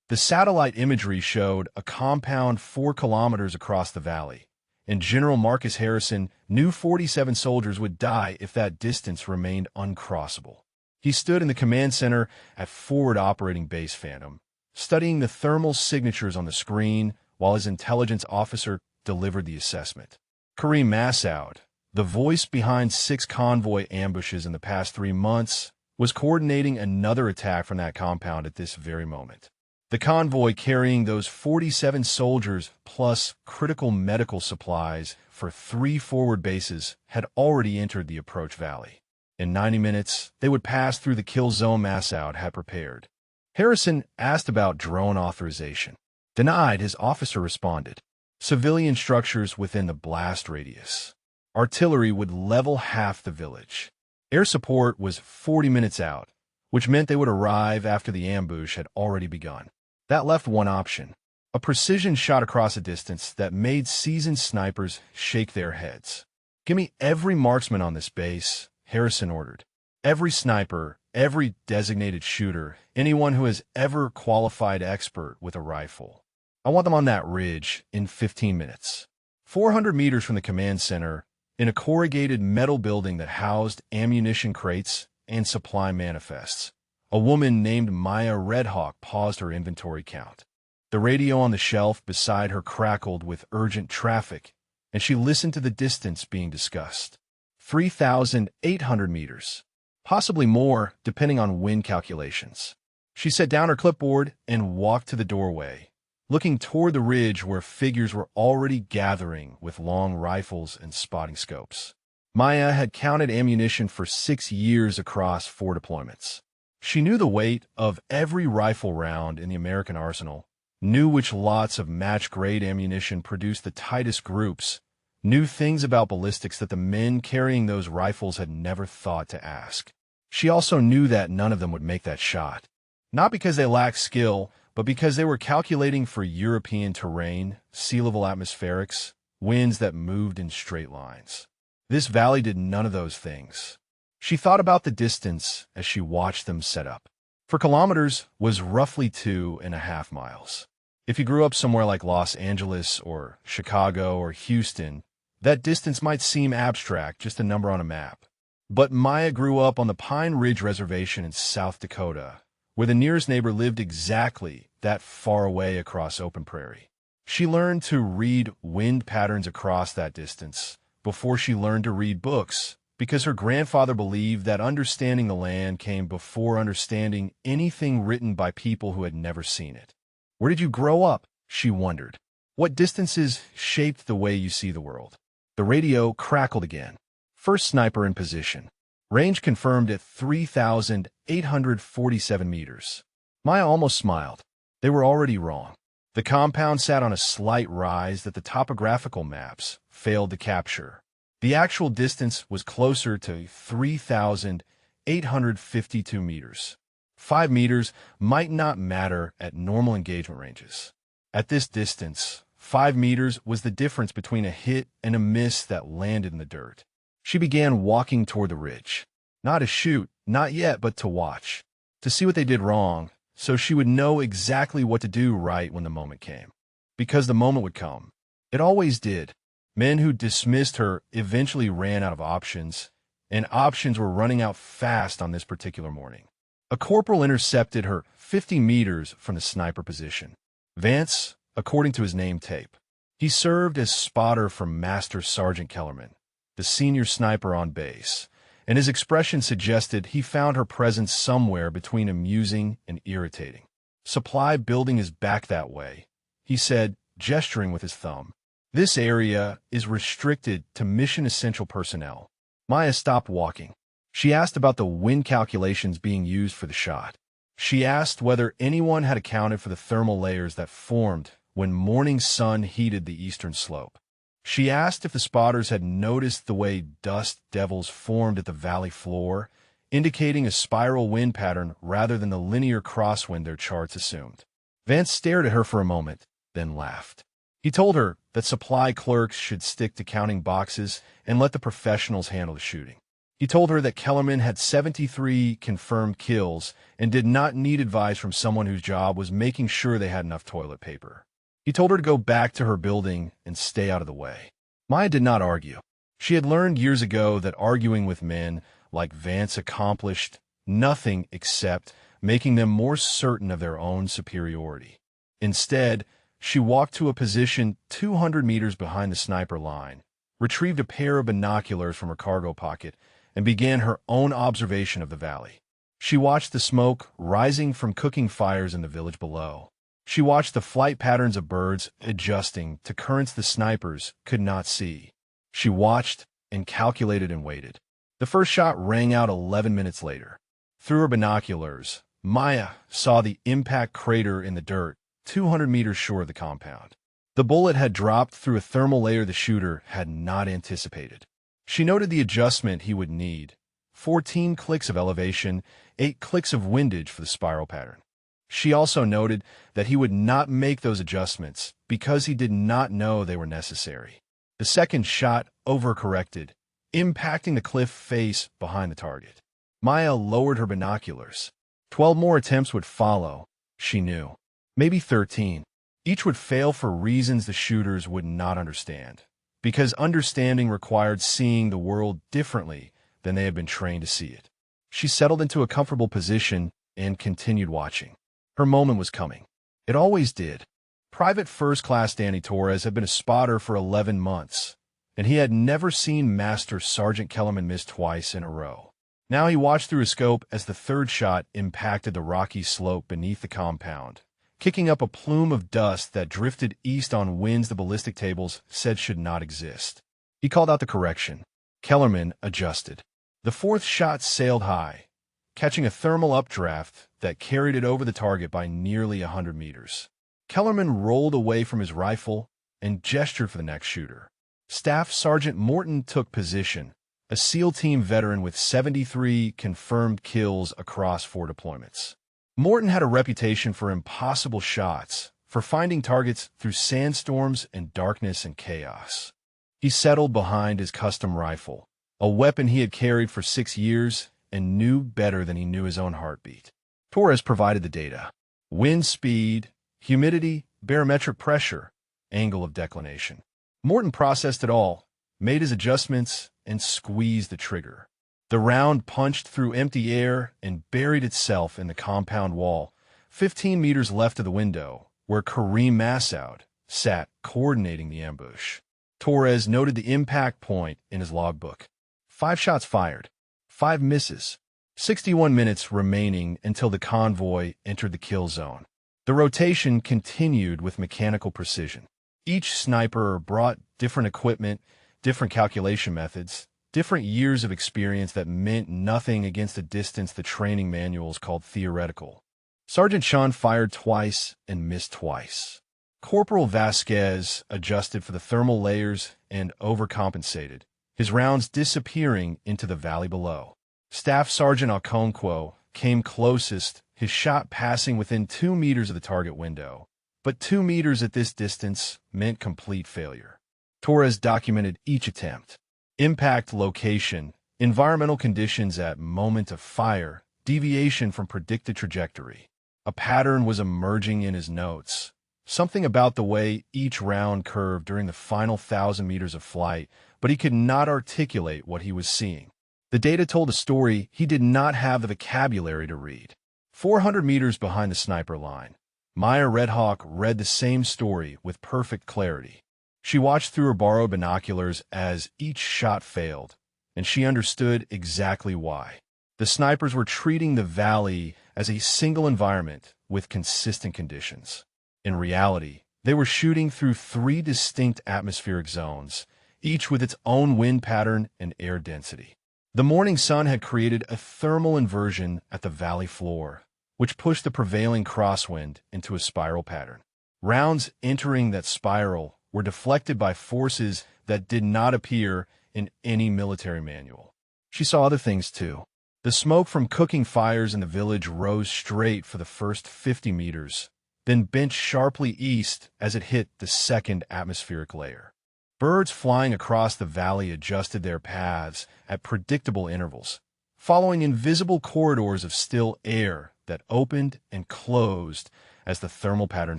The satellite imagery showed a compound 4 kilometers across the valley, and General Marcus Harrison knew 47 soldiers would die if that distance remained uncrossable. He stood in the command center at Forward Operating Base Phantom, studying the thermal signatures on the screen while his intelligence officer delivered the assessment. Kareem Massoud, the voice behind 6 convoy ambushes in the past 3 months, was coordinating another attack from that compound at this very moment. The convoy carrying those 47 soldiers plus critical medical supplies for 3 forward bases had already entered the approach valley. In 90 minutes, they would pass through the kill zone Massoud had prepared. Harrison asked about drone authorization. Denied, his officer responded. Civilian structures within the blast radius. Artillery would level half the village. Air support was 40 minutes out, which meant they would arrive after the ambush had already begun. That left one option, a precision shot across a distance that made seasoned snipers shake their heads. "Give me every marksman on this base," Harrison ordered. "Every sniper, every designated shooter, anyone who has ever qualified expert with a rifle. I want them on that ridge in 15 minutes. 400 meters from the command center, in a corrugated metal building that housed ammunition crates and supply manifests. A woman named Maya Redhawk paused her inventory count. The radio on the shelf beside her crackled with urgent traffic, and she listened to the distance being discussed. 3,800 meters. Possibly more, depending on wind calculations. She set down her clipboard and walked to the doorway, looking toward the ridge where figures were already gathering with long rifles and spotting scopes. Maya had counted ammunition for 6 years across 4 deployments. She knew the weight of every rifle round in the American arsenal, knew which lots of match-grade ammunition produced the tightest groups, knew things about ballistics that the men carrying those rifles had never thought to ask. She also knew that none of them would make that shot. Not because they lacked skill, but because they were calculating for European terrain, sea-level atmospherics, winds that moved in straight lines. This valley did none of those things. She thought about the distance as she watched them set up. 4 kilometers was roughly 2.5 miles. If you grew up somewhere like Los Angeles or Chicago or Houston, that distance might seem abstract, just a number on a map. But Maya grew up on the Pine Ridge Reservation in South Dakota, where the nearest neighbor lived exactly that far away across open prairie. She learned to read wind patterns across that distance before she learned to read books, because her grandfather believed that understanding the land came before understanding anything written by people who had never seen it. Where did you grow up? She wondered. What distances shaped the way you see the world? The radio crackled again. First sniper in position. Range confirmed at 3,847 meters. Maya almost smiled. They were already wrong. The compound sat on a slight rise that the topographical maps failed to capture. The actual distance was closer to 3,852 meters. 5 meters might not matter at normal engagement ranges. At this distance, 5 meters was the difference between a hit and a miss that landed in the dirt. She began walking toward the ridge. Not to shoot, not yet, but to watch. To see what they did wrong, so she would know exactly what to do right when the moment came. Because the moment would come. It always did. Men who dismissed her eventually ran out of options, and options were running out fast on this particular morning. A corporal intercepted her 50 meters from the sniper position. Vance, according to his name tape. He served as spotter for Master Sergeant Kellerman, the senior sniper on base, and his expression suggested he found her presence somewhere between amusing and irritating. "Supply building is back that way," he said, gesturing with his thumb. "This area is restricted to mission-essential personnel." Maya stopped walking. She asked about the wind calculations being used for the shot. She asked whether anyone had accounted for the thermal layers that formed when morning sun heated the eastern slope. She asked if the spotters had noticed the way dust devils formed at the valley floor, indicating a spiral wind pattern rather than the linear crosswind their charts assumed. Vance stared at her for a moment, then laughed. He told her that supply clerks should stick to counting boxes and let the professionals handle the shooting. He told her that Kellerman had 73 confirmed kills and did not need advice from someone whose job was making sure they had enough toilet paper. He told her to go back to her building and stay out of the way. Maya did not argue. She had learned years ago that arguing with men like Vance accomplished nothing except making them more certain of their own superiority. Instead, she walked to a position 200 meters behind the sniper line, retrieved a pair of binoculars from her cargo pocket, and began her own observation of the valley. She watched the smoke rising from cooking fires in the village below. She watched the flight patterns of birds adjusting to currents the snipers could not see. She watched and calculated and waited. The first shot rang out 11 minutes later. Through her binoculars, Maya saw the impact crater in the dirt 200 meters short of the compound. The bullet had dropped through a thermal layer the shooter had not anticipated. She noted the adjustment he would need: 14 clicks of elevation, 8 clicks of windage for the spiral pattern. She also noted that he would not make those adjustments because he did not know they were necessary. The second shot overcorrected, impacting the cliff face behind the target. Maya lowered her binoculars. 12 more attempts would follow, she knew. Maybe 13. Each would fail for reasons the shooters would not understand, because understanding required seeing the world differently than they had been trained to see it. She settled into a comfortable position and continued watching. Her moment was coming. It always did. Private First Class Danny Torres had been a spotter for 11 months, and he had never seen Master Sergeant Kellerman miss twice in a row. Now he watched through his scope as the third shot impacted the rocky slope beneath the compound, kicking up a plume of dust that drifted east on winds the ballistic tables said should not exist. He called out the correction. Kellerman adjusted. The fourth shot sailed high, catching a thermal updraft that carried it over the target by nearly 100 meters. Kellerman rolled away from his rifle and gestured for the next shooter. Staff Sergeant Morton took position, a SEAL team veteran with 73 confirmed kills across 4 deployments. Morton had a reputation for impossible shots, for finding targets through sandstorms and darkness and chaos. He settled behind his custom rifle, a weapon he had carried for 6 years and knew better than he knew his own heartbeat. Torres provided the data: wind speed, humidity, barometric pressure, angle of declination. Morton processed it all, made his adjustments, and squeezed the trigger. The round punched through empty air and buried itself in the compound wall, 15 meters left of the window, where Kareem Massoud sat coordinating the ambush. Torres noted the impact point in his logbook. 5 shots fired, 5 misses, 61 minutes remaining until the convoy entered the kill zone. The rotation continued with mechanical precision. Each sniper brought different equipment, different calculation methods, different years of experience that meant nothing against a distance the training manuals called theoretical. Sergeant Sean fired twice and missed twice. Corporal Vasquez adjusted for the thermal layers and overcompensated, his rounds disappearing into the valley below. Staff Sergeant Okonkwo came closest, his shot passing within 2 meters of the target window. But 2 meters at this distance meant complete failure. Torres documented each attempt: impact location, environmental conditions at moment of fire, deviation from predicted trajectory. A pattern was emerging in his notes. Something about the way each round curved during the final 1,000 meters of flight, but he could not articulate what he was seeing. The data told a story he did not have the vocabulary to read. 400 meters behind the sniper line, Maya Redhawk read the same story with perfect clarity. She watched through her borrowed binoculars as each shot failed, and she understood exactly why. The snipers were treating the valley as a single environment with consistent conditions. In reality, they were shooting through 3 distinct atmospheric zones, each with its own wind pattern and air density. The morning sun had created a thermal inversion at the valley floor, which pushed the prevailing crosswind into a spiral pattern. Rounds entering that spiral were deflected by forces that did not appear in any military manual. She saw other things too. The smoke from cooking fires in the village rose straight for the first 50 meters, then bent sharply east as it hit the second atmospheric layer. Birds flying across the valley adjusted their paths at predictable intervals, following invisible corridors of still air that opened and closed as the thermal pattern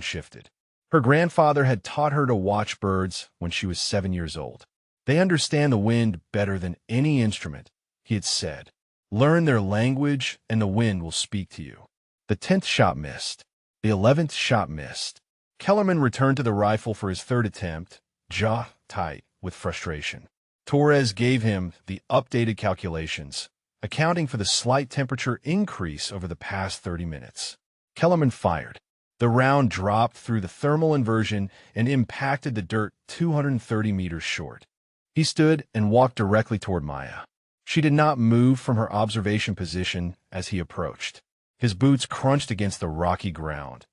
shifted. Her grandfather had taught her to watch birds when she was 7 years old. They understand the wind better than any instrument, he had said. Learn their language and the wind will speak to you. The 10th shot missed. The 11th shot missed. Kellerman returned to the rifle for his third attempt, jaw tight with frustration. Torres gave him the updated calculations, accounting for the slight temperature increase over the past 30 minutes. Kellerman fired. The round dropped through the thermal inversion and impacted the dirt 230 meters short. He stood and walked directly toward Maya. She did not move from her observation position as he approached. His boots crunched against the rocky ground,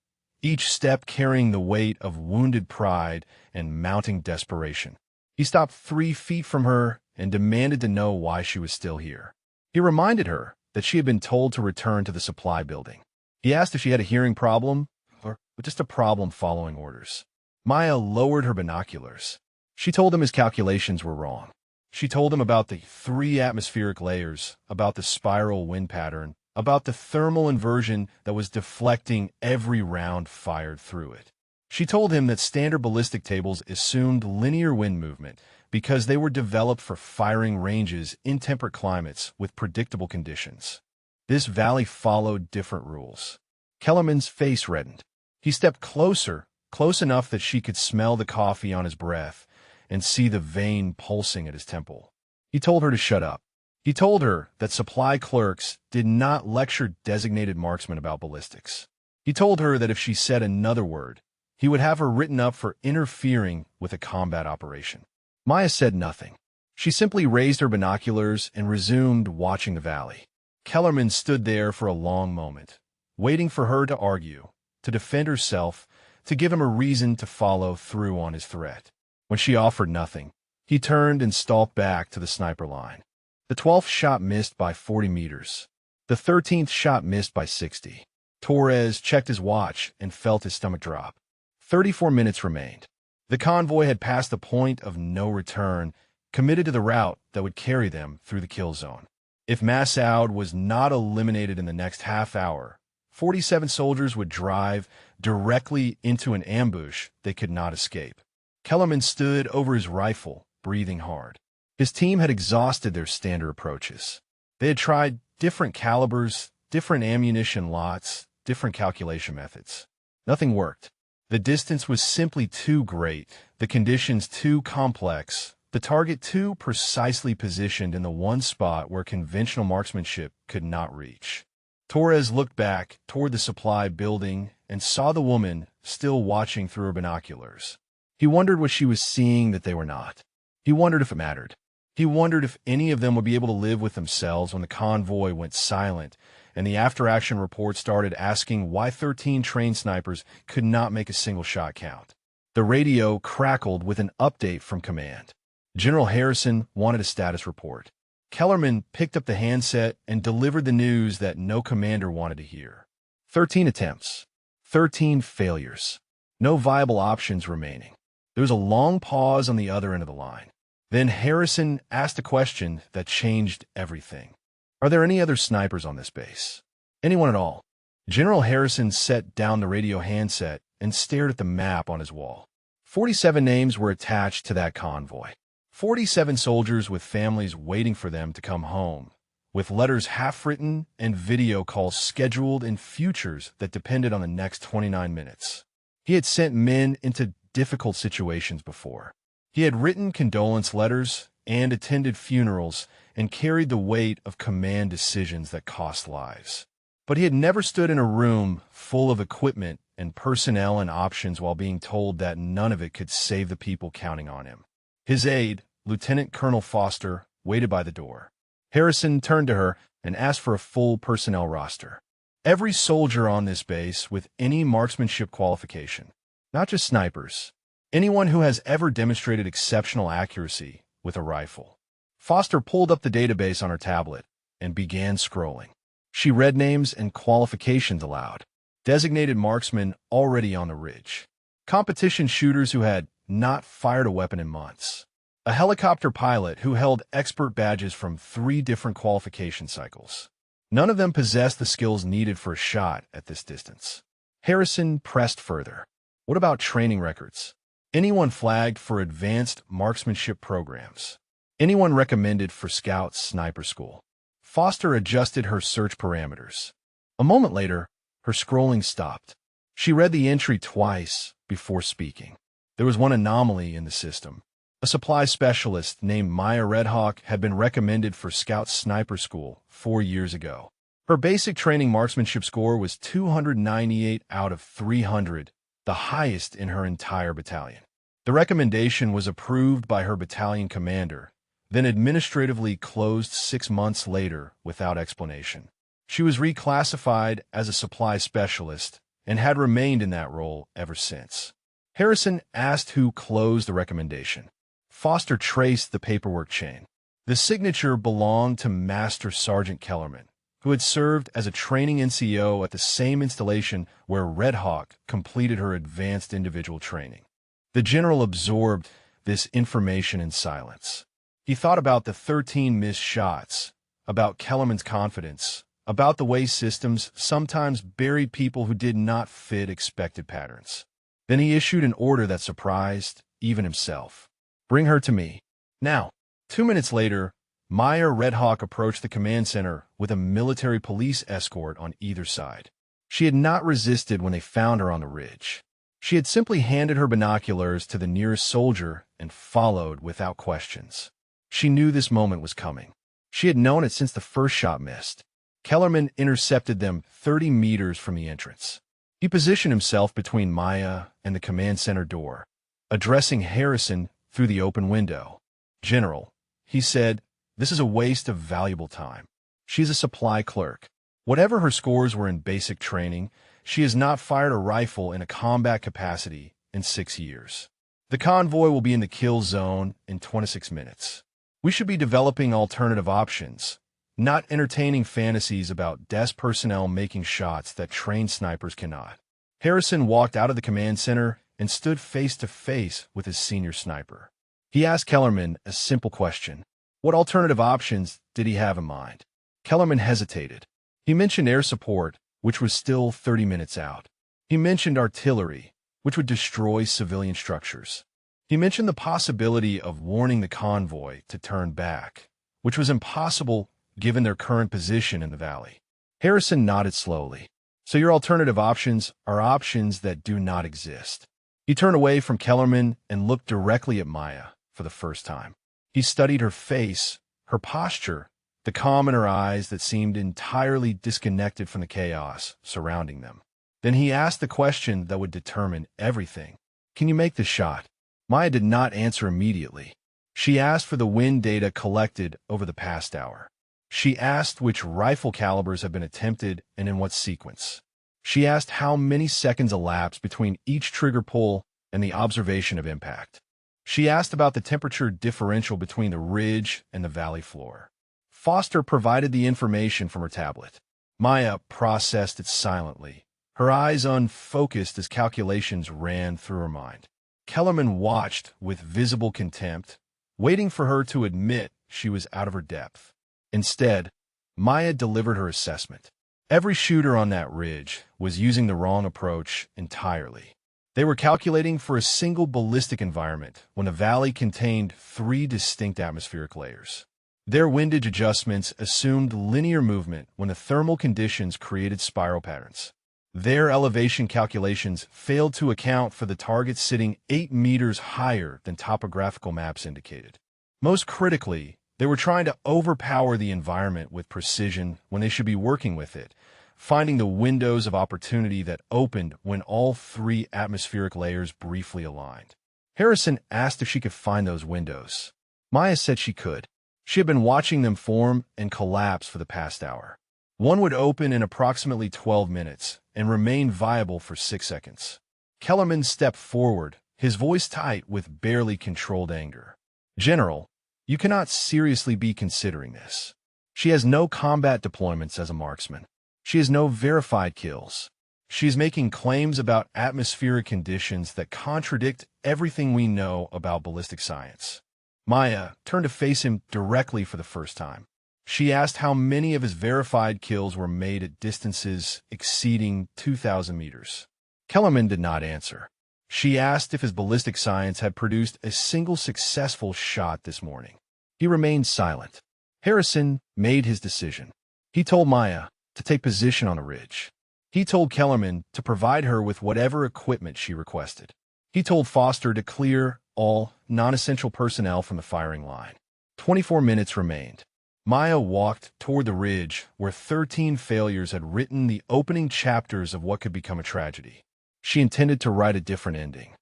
each step carrying the weight of wounded pride and mounting desperation. He stopped 3 feet from her and demanded to know why she was still here. He reminded her that she had been told to return to the supply building. He asked if she had a hearing problem or just a problem following orders. Maya lowered her binoculars. She told him his calculations were wrong. She told him about the 3 atmospheric layers, about the spiral wind pattern, about the thermal inversion that was deflecting every round fired through it. She told him that standard ballistic tables assumed linear wind movement because they were developed for firing ranges in temperate climates with predictable conditions. This valley followed different rules. Kellerman's face reddened. He stepped closer, close enough that she could smell the coffee on his breath and see the vein pulsing at his temple. He told her to shut up. He told her that supply clerks did not lecture designated marksmen about ballistics. He told her that if she said another word, he would have her written up for interfering with a combat operation. Maya said nothing. She simply raised her binoculars and resumed watching the valley. Kellerman stood there for a long moment, waiting for her to argue, to defend herself, to give him a reason to follow through on his threat. When she offered nothing, he turned and stalked back to the sniper line. The 12th shot missed by 40 meters. The 13th shot missed by 60. Torres checked his watch and felt his stomach drop. 34 minutes remained. The convoy had passed the point of no return, committed to the route that would carry them through the kill zone. If Massoud was not eliminated in the next half hour, 47 soldiers would drive directly into an ambush they could not escape. Kellerman stood over his rifle, breathing hard. His team had exhausted their standard approaches. They had tried different calibers, different ammunition lots, different calculation methods. Nothing worked. The distance was simply too great, the conditions too complex, the target too precisely positioned in the one spot where conventional marksmanship could not reach. Torres looked back toward the supply building and saw the woman still watching through her binoculars. He wondered what she was seeing that they were not. He wondered if it mattered. He wondered if any of them would be able to live with themselves when the convoy went silent and the after-action report started asking why 13 trained snipers could not make a single shot count. The radio crackled with an update from command. General Harrison wanted a status report. Kellerman picked up the handset and delivered the news that no commander wanted to hear. 13 attempts. 13 failures. No viable options remaining. There was a long pause on the other end of the line. Then Harrison asked a question that changed everything. Are there any other snipers on this base? Anyone at all? General Harrison set down the radio handset and stared at the map on his wall. 47 names were attached to that convoy. 47 soldiers with families waiting for them to come home, with letters half-written and video calls scheduled in futures that depended on the next 29 minutes. He had sent men into difficult situations before. He had written condolence letters and attended funerals and carried the weight of command decisions that cost lives. But he had never stood in a room full of equipment and personnel and options while being told that none of it could save the people counting on him. His aide, Lieutenant Colonel Foster, waited by the door. Harrison turned to her and asked for a full personnel roster. Every soldier on this base with any marksmanship qualification, not just snipers, anyone who has ever demonstrated exceptional accuracy with a rifle. Foster pulled up the database on her tablet and began scrolling. She read names and qualifications aloud. Designated marksmen already on the ridge. Competition shooters who had not fired a weapon in months. A helicopter pilot who held expert badges from 3 different qualification cycles. None of them possessed the skills needed for a shot at this distance. Harrison pressed further. What about training records? Anyone flagged for advanced marksmanship programs? Anyone recommended for Scout Sniper School? Foster adjusted her search parameters. A moment later, her scrolling stopped. She read the entry twice before speaking. There was one anomaly in the system. A supply specialist named Maya Redhawk had been recommended for Scout Sniper School 4 years ago. Her basic training marksmanship score was 298 out of 300, the highest in her entire battalion. The recommendation was approved by her battalion commander, then administratively closed 6 months later without explanation. She was reclassified as a supply specialist and had remained in that role ever since. Harrison asked who closed the recommendation. Foster traced the paperwork chain. The signature belonged to Master Sergeant Kellerman, who had served as a training NCO at the same installation where Redhawk completed her advanced individual training. The general absorbed this information in silence. He thought about the 13 missed shots, about Kellerman's confidence, about the way systems sometimes buried people who did not fit expected patterns. Then he issued an order that surprised even himself. Bring her to me. Now. 2 minutes later, Maya Redhawk approached the command center with a military police escort on either side. She had not resisted when they found her on the ridge. She had simply handed her binoculars to the nearest soldier and followed without questions. She knew this moment was coming. She had known it since the first shot missed. Kellerman intercepted them 30 meters from the entrance. He positioned himself between Maya and the command center door, addressing Harrison through the open window. "General," he said, "this is a waste of valuable time. She's a supply clerk. Whatever her scores were in basic training, she has not fired a rifle in a combat capacity in 6 years. The convoy will be in the kill zone in 26 minutes. We should be developing alternative options, not entertaining fantasies about desk personnel making shots that trained snipers cannot." Harrison walked out of the command center and stood face to face with his senior sniper. He asked Kellerman a simple question. What alternative options did he have in mind? Kellerman hesitated. He mentioned air support, which was still 30 minutes out. He mentioned artillery, which would destroy civilian structures. He mentioned the possibility of warning the convoy to turn back, which was impossible given their current position in the valley. Harrison nodded slowly. So your alternative options are options that do not exist. He turned away from Kellerman and looked directly at Maya for the first time. He studied her face, her posture, the calm in her eyes that seemed entirely disconnected from the chaos surrounding them. Then he asked the question that would determine everything. Can you make the shot? Maya did not answer immediately. She asked for the wind data collected over the past hour. She asked which rifle calibers have been attempted and in what sequence. She asked how many seconds elapsed between each trigger pull and the observation of impact. She asked about the temperature differential between the ridge and the valley floor. Foster provided the information from her tablet. Maya processed it silently, her eyes unfocused as calculations ran through her mind. Kellerman watched with visible contempt, waiting for her to admit she was out of her depth. Instead, Maya delivered her assessment. Every shooter on that ridge was using the wrong approach entirely. They were calculating for a single ballistic environment when the valley contained 3 distinct atmospheric layers. Their windage adjustments assumed linear movement when the thermal conditions created spiral patterns. Their elevation calculations failed to account for the target sitting 8 meters higher than topographical maps indicated. Most critically, they were trying to overpower the environment with precision when they should be working with it, finding the windows of opportunity that opened when all 3 atmospheric layers briefly aligned. Harrison asked if she could find those windows. Maya said she could. She had been watching them form and collapse for the past hour. One would open in approximately 12 minutes and remain viable for 6 seconds. Kellerman stepped forward, his voice tight with barely controlled anger. "General, you cannot seriously be considering this. She has no combat deployments as a marksman. She has no verified kills. She's making claims about atmospheric conditions that contradict everything we know about ballistic science. Maya turned to face him directly for the first time. She asked how many of his verified kills were made at distances exceeding 2,000 meters. Kellerman did not answer. She asked if his ballistic science had produced a single successful shot this morning. He remained silent. Harrison made his decision. He told Maya to take position on the ridge. He told Kellerman to provide her with whatever equipment she requested. He told Foster to clear all non-essential personnel from the firing line. 24 minutes remained. Maya walked toward the ridge where 13 failures had written the opening chapters of what could become a tragedy. She intended to write a different ending.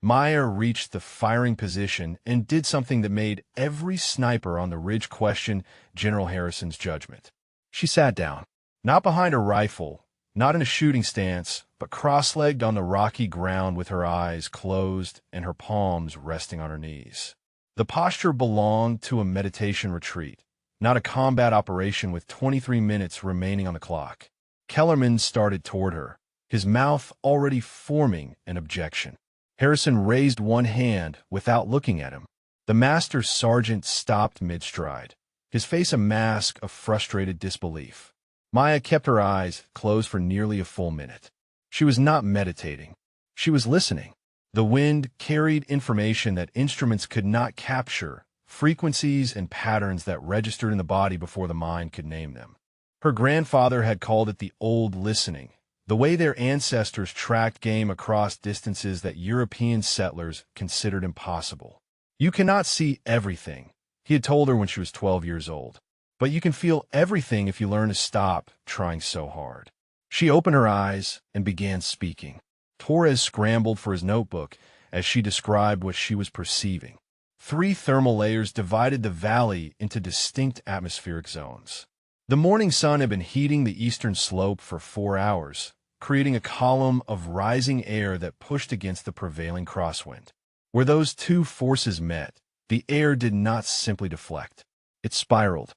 Maya reached the firing position and did something that made every sniper on the ridge question General Harrison's judgment. She sat down, not behind her rifle, not in a shooting stance, but cross-legged on the rocky ground with her eyes closed and her palms resting on her knees. The posture belonged to a meditation retreat, not a combat operation with 23 minutes remaining on the clock. Kellerman started toward her, his mouth already forming an objection. Harrison raised one hand without looking at him. The master sergeant stopped mid-stride, his face a mask of frustrated disbelief. Maya kept her eyes closed for nearly a full minute. She was not meditating. She was listening. The wind carried information that instruments could not capture, frequencies and patterns that registered in the body before the mind could name them. Her grandfather had called it the old listening, the way their ancestors tracked game across distances that European settlers considered impossible. You cannot see everything, he had told her when she was 12 years old. But you can feel everything if you learn to stop trying so hard. She opened her eyes and began speaking. Torres scrambled for his notebook as she described what she was perceiving. 3 thermal layers divided the valley into distinct atmospheric zones. The morning sun had been heating the eastern slope for 4 hours, creating a column of rising air that pushed against the prevailing crosswind. Where those two forces met, the air did not simply deflect. It spiraled.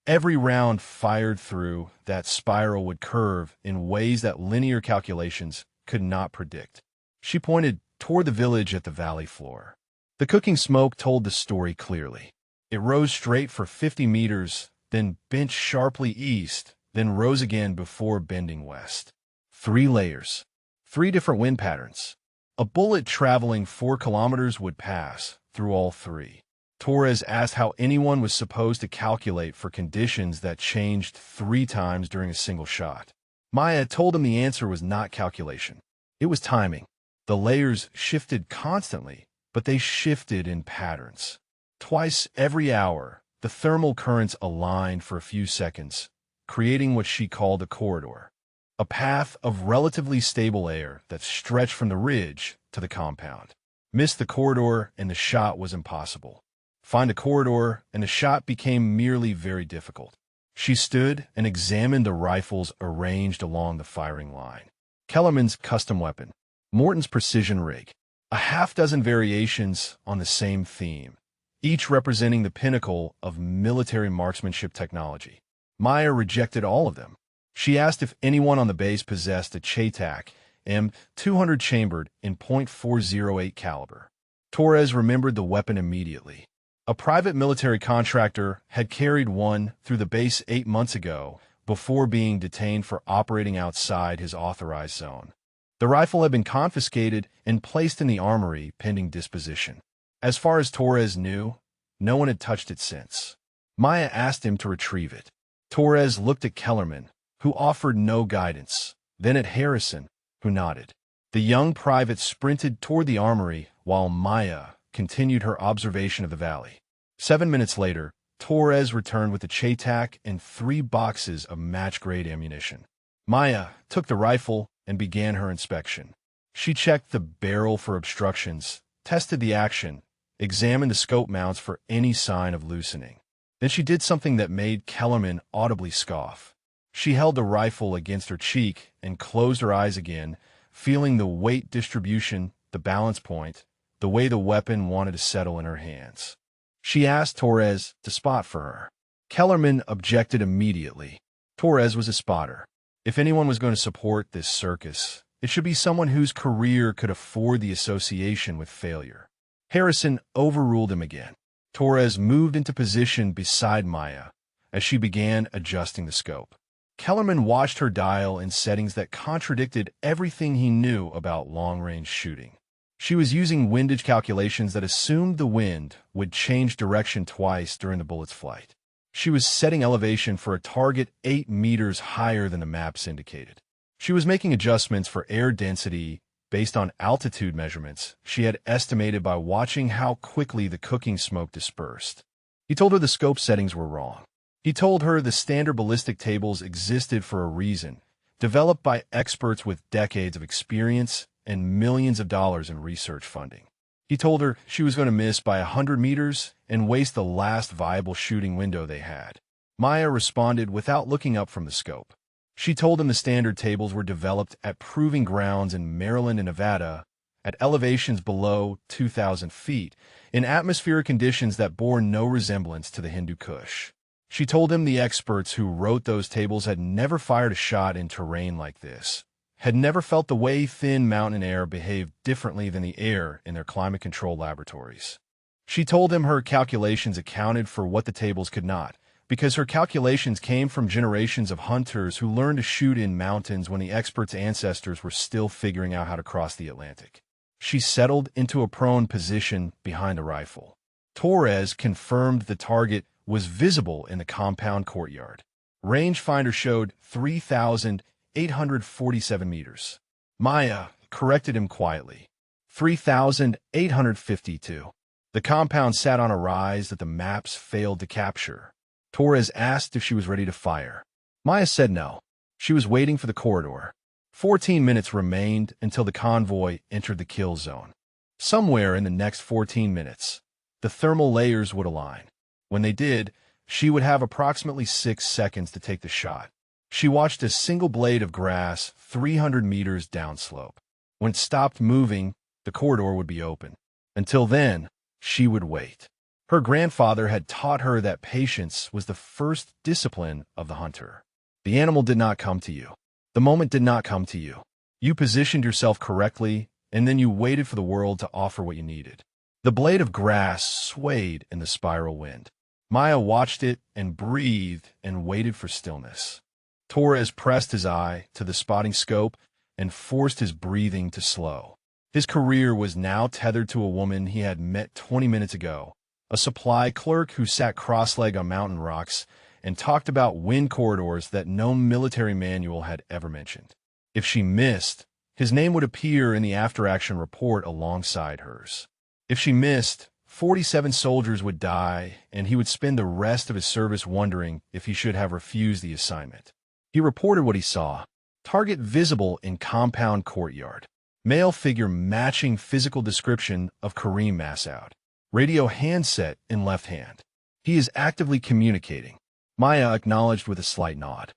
Every round fired through that spiral would curve in ways that linear calculations could not predict. She pointed toward the village at the valley floor. The cooking smoke told the story clearly. It rose straight for 50 meters, then bent sharply east, then rose again before bending west. 3 layers. 3 different wind patterns. A bullet traveling 4 kilometers would pass through all 3. Torres asked how anyone was supposed to calculate for conditions that changed 3 times during a single shot. Maya told him the answer was not calculation. It was timing. The layers shifted constantly, but they shifted in patterns. Twice every hour, the thermal currents aligned for a few seconds, creating what she called a corridor, a path of relatively stable air that stretched from the ridge to the compound. Miss the corridor and the shot was impossible. Find a corridor, and the shot became merely very difficult. She stood and examined the rifles arranged along the firing line. Kellerman's custom weapon, Morton's precision rig, a half-dozen variations on the same theme, each representing the pinnacle of military marksmanship technology. Maya rejected all of them. She asked if anyone on the base possessed a Chaytak M200 chambered in .408 caliber. Torres remembered the weapon immediately. A private military contractor had carried one through the base 8 months ago before being detained for operating outside his authorized zone. The rifle had been confiscated and placed in the armory pending disposition. As far as Torres knew, no one had touched it since. Maya asked him to retrieve it. Torres looked at Kellerman, who offered no guidance, then at Harrison, who nodded. The young private sprinted toward the armory while Maya continued her observation of the valley. 7 minutes later, Torres returned with the Chaytak and 3 boxes of match-grade ammunition. Maya took the rifle and began her inspection. She checked the barrel for obstructions, tested the action, examined the scope mounts for any sign of loosening. Then she did something that made Kellerman audibly scoff. She held the rifle against her cheek and closed her eyes again, feeling the weight distribution, the balance point, the way the weapon wanted to settle in her hands. She asked Torres to spot for her. Kellerman objected immediately. Torres was a spotter. If anyone was going to support this circus, it should be someone whose career could afford the association with failure. Harrison overruled him again. Torres moved into position beside Maya as she began adjusting the scope. Kellerman watched her dial in settings that contradicted everything he knew about long-range shooting. She was using windage calculations that assumed the wind would change direction twice during the bullet's flight. She was setting elevation for a target 8 meters higher than the maps indicated. She was making adjustments for air density based on altitude measurements she had estimated by watching how quickly the cooking smoke dispersed. He told her the scope settings were wrong. He told her the standard ballistic tables existed for a reason, developed by experts with decades of experience and millions of dollars in research funding. He told her she was going to miss by 100 meters and waste the last viable shooting window they had. Maya responded without looking up from the scope. She told him the standard tables were developed at proving grounds in Maryland and Nevada, at elevations below 2,000 feet, in atmospheric conditions that bore no resemblance to the Hindu Kush. She told him the experts who wrote those tables had never fired a shot in terrain like this, had never felt the way thin mountain air behaved differently than the air in their climate-controlled laboratories. She told him her calculations accounted for what the tables could not, because her calculations came from generations of hunters who learned to shoot in mountains when the experts' ancestors were still figuring out how to cross the Atlantic. She settled into a prone position behind a rifle. Torres confirmed the target was visible in the compound courtyard. Rangefinder showed 3,847 meters. Maya corrected him quietly. 3,852. The compound sat on a rise that the maps failed to capture. Torres asked if she was ready to fire. Maya said no. She was waiting for the corridor. 14 minutes remained until the convoy entered the kill zone. Somewhere in the next 14 minutes, the thermal layers would align. When they did, she would have approximately 6 seconds to take the shot. She watched a single blade of grass 300 meters downslope. When it stopped moving, the corridor would be open. Until then, she would wait. Her grandfather had taught her that patience was the first discipline of the hunter. The animal did not come to you. The moment did not come to you. You positioned yourself correctly, and then you waited for the world to offer what you needed. The blade of grass swayed in the spiral wind. Maya watched it and breathed and waited for stillness. Torres pressed his eye to the spotting scope and forced his breathing to slow. His career was now tethered to a woman he had met 20 minutes ago, a supply clerk who sat cross-legged on mountain rocks and talked about wind corridors that no military manual had ever mentioned. If she missed, his name would appear in the after-action report alongside hers. If she missed, 47 soldiers would die, and he would spend the rest of his service wondering if he should have refused the assignment. He reported what he saw. Target visible in compound courtyard. Male figure matching physical description of Kareem Massoud. Radio handset in left hand. He is actively communicating. Maya acknowledged with a slight nod.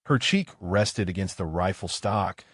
Her cheek rested against the rifle stock,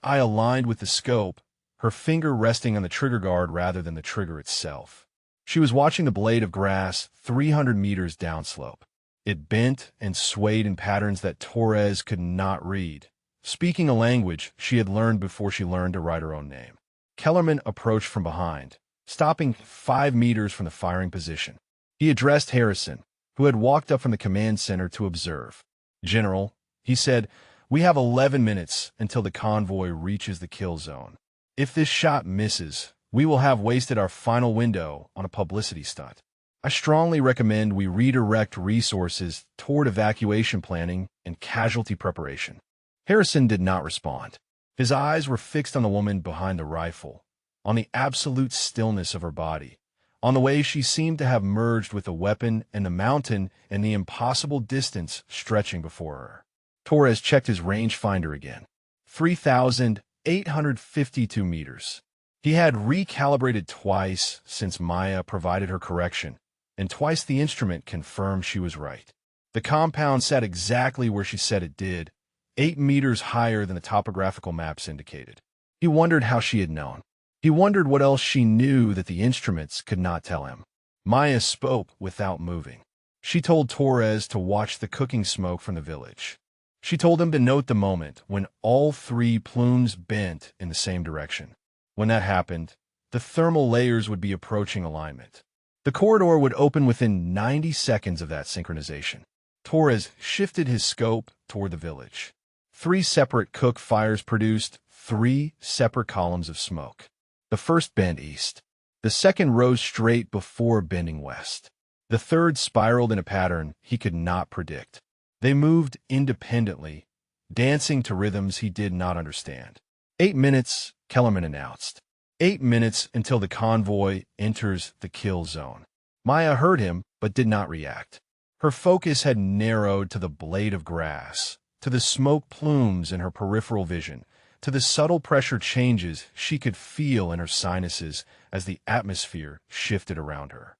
eye aligned with the scope, her finger resting on the trigger guard rather than the trigger itself. She was watching the blade of grass 300 meters downslope. It bent and swayed in patterns that Torres could not read, speaking a language she had learned before she learned to write her own name. Kellerman approached from behind, stopping 5 meters from the firing position. He addressed Harrison, who had walked up from the command center to observe. "General," he said, "we have 11 minutes until the convoy reaches the kill zone. If this shot misses, we will have wasted our final window on a publicity stunt. I strongly recommend we redirect resources toward evacuation planning and casualty preparation." Harrison did not respond. His eyes were fixed on the woman behind the rifle, on the absolute stillness of her body, on the way she seemed to have merged with the weapon and the mountain and the impossible distance stretching before her. Torres checked his rangefinder again. 3,852 meters. He had recalibrated twice since Maya provided her correction, and twice the instrument confirmed she was right. The compound sat exactly where she said it did, 8 meters higher than the topographical maps indicated. He wondered how she had known. He wondered what else she knew that the instruments could not tell him. Maya spoke without moving. She told Torres to watch the cooking smoke from the village. She told him to note the moment when all three plumes bent in the same direction. When that happened, the thermal layers would be approaching alignment. The corridor would open within 90 seconds of that synchronization. Torres shifted his scope toward the village. 3 separate cook fires produced 3 separate columns of smoke. The first bent east. The second rose straight before bending west. The third spiraled in a pattern he could not predict. They moved independently, dancing to rhythms he did not understand. 8 minutes, Kellerman announced. 8 minutes until the convoy enters the kill zone. Maya heard him, but did not react. Her focus had narrowed to the blade of grass, to the smoke plumes in her peripheral vision, to the subtle pressure changes she could feel in her sinuses as the atmosphere shifted around her.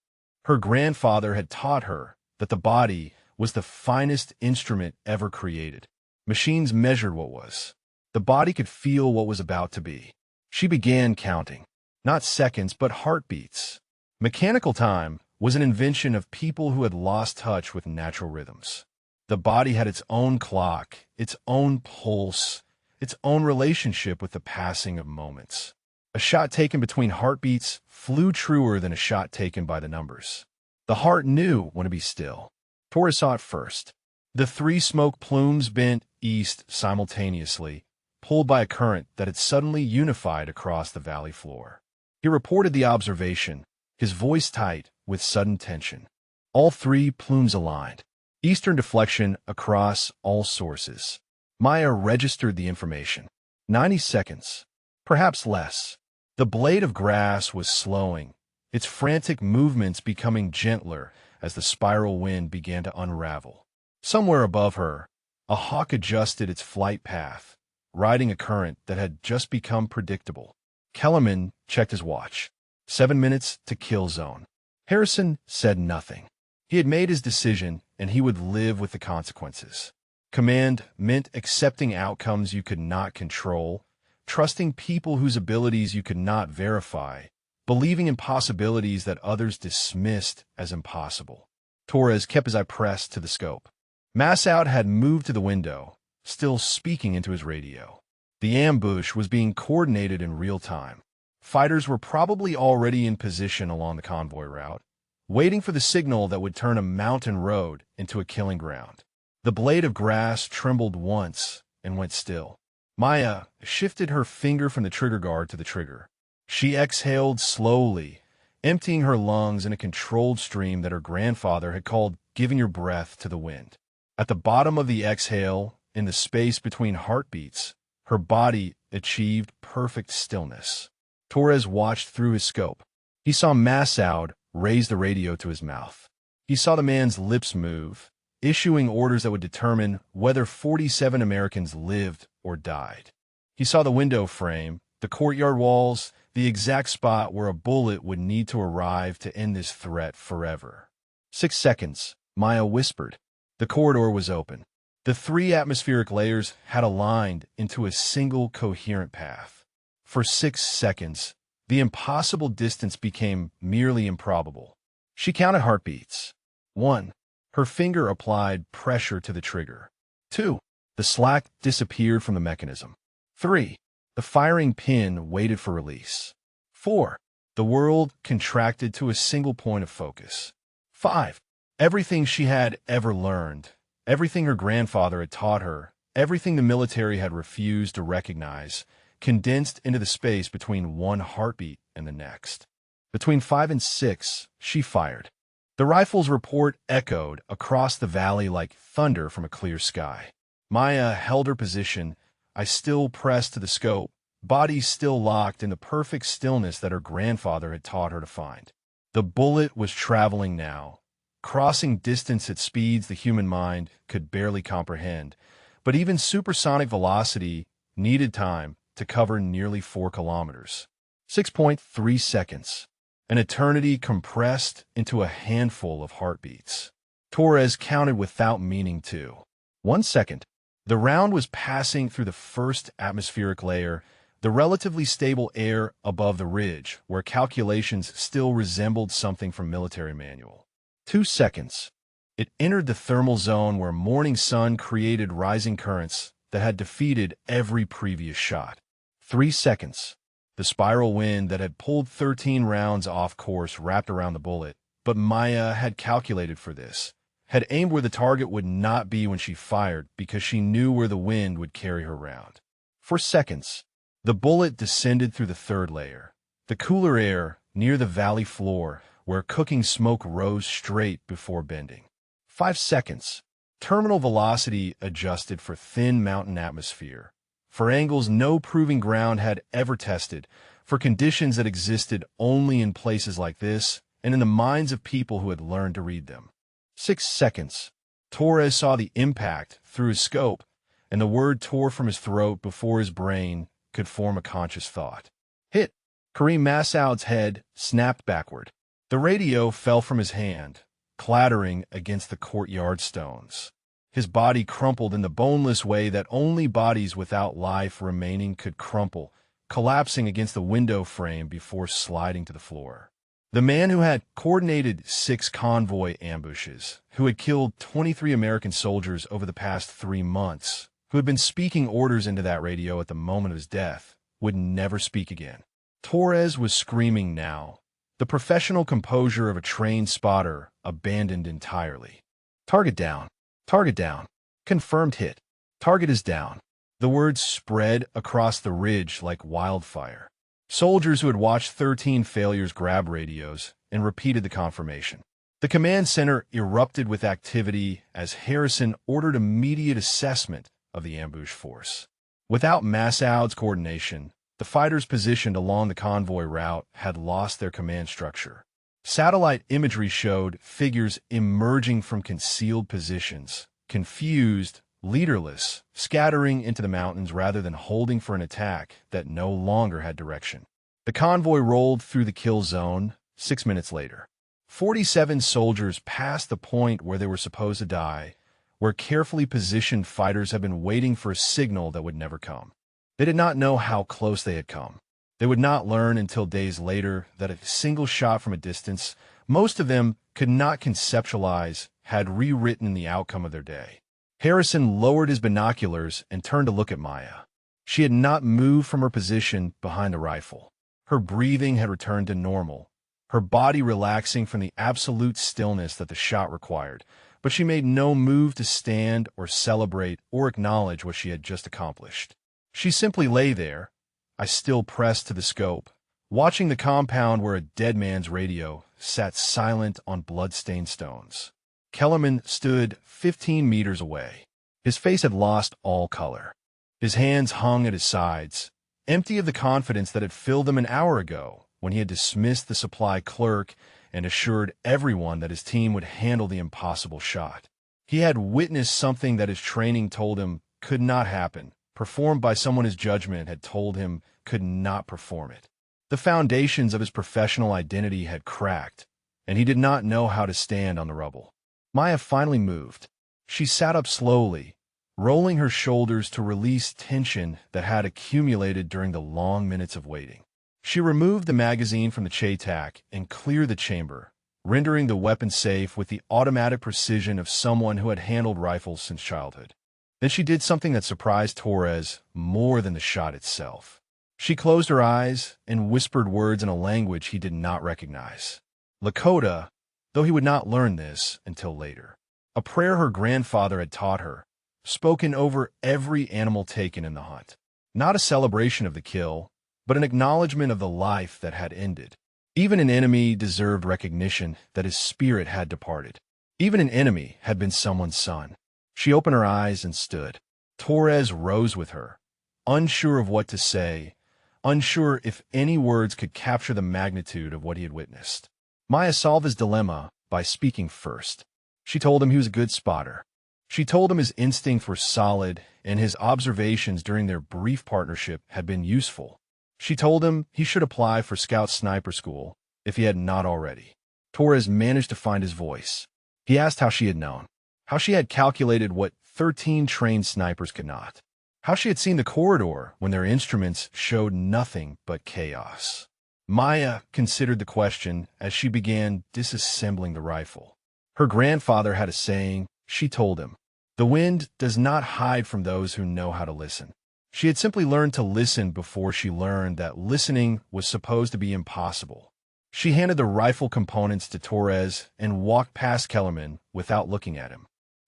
Her grandfather had taught her that the body was the finest instrument ever created. Machines measured what was. The body could feel what was about to be. She began counting, not seconds, but heartbeats. Mechanical time was an invention of people who had lost touch with natural rhythms. The body had its own clock, its own pulse, its own relationship with the passing of moments. A shot taken between heartbeats flew truer than a shot taken by the numbers. The heart knew when to be still. Torres saw it first. The 3 smoke plumes bent east simultaneously, pulled by a current that had suddenly unified across the valley floor. He reported the observation, his voice tight with sudden tension. All 3 plumes aligned. Eastern deflection across all sources. Maya registered the information. 90 seconds. Perhaps less. The blade of grass was slowing, its frantic movements becoming gentler as the spiral wind began to unravel. Somewhere above her, a hawk adjusted its flight path, riding a current that had just become predictable. Kellerman checked his watch. 7 minutes to kill zone. Harrison said nothing. He had made his decision, and he would live with the consequences. Command meant accepting outcomes you could not control, trusting people whose abilities you could not verify, believing in possibilities that others dismissed as impossible. Torres kept his eye pressed to the scope. Massoud had moved to the window, still speaking into his radio. The ambush was being coordinated in real time. Fighters were probably already in position along the convoy route, waiting for the signal that would turn a mountain road into a killing ground. The blade of grass trembled once and went still. Maya shifted her finger from the trigger guard to the trigger. She exhaled slowly, emptying her lungs in a controlled stream that her grandfather had called giving your breath to the wind. At the bottom of the exhale, in the space between heartbeats, her body achieved perfect stillness. Torres watched through his scope. He saw Massoud raise the radio to his mouth. He saw the man's lips move, issuing orders that would determine whether 47 Americans lived or died. He saw the window frame, the courtyard walls, the exact spot where a bullet would need to arrive to end this threat forever. 6 seconds, Maya whispered. The corridor was open. The 3 atmospheric layers had aligned into a single coherent path. For 6 seconds, the impossible distance became merely improbable. She counted heartbeats. 1. Her finger applied pressure to the trigger. 2. The slack disappeared from the mechanism. 3. The firing pin waited for release. 4. The world contracted to a single point of focus. 5. Everything she had ever learned, everything her grandfather had taught her, everything the military had refused to recognize, condensed into the space between one heartbeat and the next. Between 5 and 6, she fired. The rifle's report echoed across the valley like thunder from a clear sky. Maya held her position, eyes still pressed to the scope, body still locked in the perfect stillness that her grandfather had taught her to find. The bullet was traveling now, crossing distance at speeds the human mind could barely comprehend, but even supersonic velocity needed time to cover nearly 4 kilometers. 6.3 seconds. An eternity compressed into a handful of heartbeats. Torres counted without meaning to. 1 second. The round was passing through the first atmospheric layer, the relatively stable air above the ridge, where calculations still resembled something from military manual. 2 seconds. It entered the thermal zone where morning sun created rising currents that had defeated every previous shot. 3 seconds. The spiral wind that had pulled 13 rounds off course wrapped around the bullet, but Maya had calculated for this, had aimed where the target would not be when she fired because she knew where the wind would carry her round. For seconds, the bullet descended through the third layer, the cooler air near the valley floor where cooking smoke rose straight before bending. 5 seconds. Terminal velocity adjusted for thin mountain atmosphere, for angles no proving ground had ever tested, for conditions that existed only in places like this and in the minds of people who had learned to read them. 6 seconds. Torres saw the impact through his scope, and the word tore from his throat before his brain could form a conscious thought. Hit! Karim Massoud's head snapped backward. The radio fell from his hand, clattering against the courtyard stones. His body crumpled in the boneless way that only bodies without life remaining could crumple, collapsing against the window frame before sliding to the floor. The man who had coordinated 6 convoy ambushes, who had killed 23 American soldiers over the past 3 months, who had been speaking orders into that radio at the moment of his death, would never speak again. Torres was screaming now, the professional composure of a trained spotter abandoned entirely. Target down. Target down. Confirmed hit. Target is down. The words spread across the ridge like wildfire. Soldiers who had watched 13 failures grabbed radios and repeated the confirmation. The command center erupted with activity as Harrison ordered immediate assessment of the ambush force. Without Massoud's coordination, the fighters positioned along the convoy route had lost their command structure. Satellite imagery showed figures emerging from concealed positions, confused, leaderless, scattering into the mountains rather than holding for an attack that no longer had direction. The convoy rolled through the kill zone 6 minutes later. 47 soldiers passed the point where they were supposed to die, where carefully positioned fighters had been waiting for a signal that would never come. They did not know how close they had come. They would not learn until days later that a single shot from a distance, most of them could not conceptualize, had rewritten the outcome of their day. Harrison lowered his binoculars and turned to look at Maya. She had not moved from her position behind the rifle. Her breathing had returned to normal, her body relaxing from the absolute stillness that the shot required, but she made no move to stand or celebrate or acknowledge what she had just accomplished. She simply lay there, I still pressed to the scope, watching the compound where a dead man's radio sat silent on blood-stained stones. Kellerman stood 15 meters away. His face had lost all color. His hands hung at his sides, empty of the confidence that had filled them an hour ago when he had dismissed the supply clerk and assured everyone that his team would handle the impossible shot. He had witnessed something that his training told him could not happen, performed by someone his judgment had told him could not perform it. The foundations of his professional identity had cracked, and he did not know how to stand on the rubble. Maya finally moved. She sat up slowly, rolling her shoulders to release tension that had accumulated during the long minutes of waiting. She removed the magazine from the Chaytak and cleared the chamber, rendering the weapon safe with the automatic precision of someone who had handled rifles since childhood. Then she did something that surprised Torres more than the shot itself. She closed her eyes and whispered words in a language he did not recognize. Lakota, though he would not learn this until later. A prayer her grandfather had taught her, spoken over every animal taken in the hunt. Not a celebration of the kill, but an acknowledgement of the life that had ended. Even an enemy deserved recognition that his spirit had departed. Even an enemy had been someone's son. She opened her eyes and stood. Torres rose with her, unsure of what to say, unsure if any words could capture the magnitude of what he had witnessed. Maya solved his dilemma by speaking first. She told him he was a good spotter. She told him his instincts were solid and his observations during their brief partnership had been useful. She told him he should apply for Scout Sniper School if he had not already. Torres managed to find his voice. He asked how she had known, how she had calculated what 13 trained snipers could not, how she had seen the corridor when their instruments showed nothing but chaos. Maya considered the question as she began disassembling the rifle. Her grandfather had a saying, she told him, "The wind does not hide from those who know how to listen." She had simply learned to listen before she learned that listening was supposed to be impossible. She handed the rifle components to Torres and walked past Kellerman without looking at him.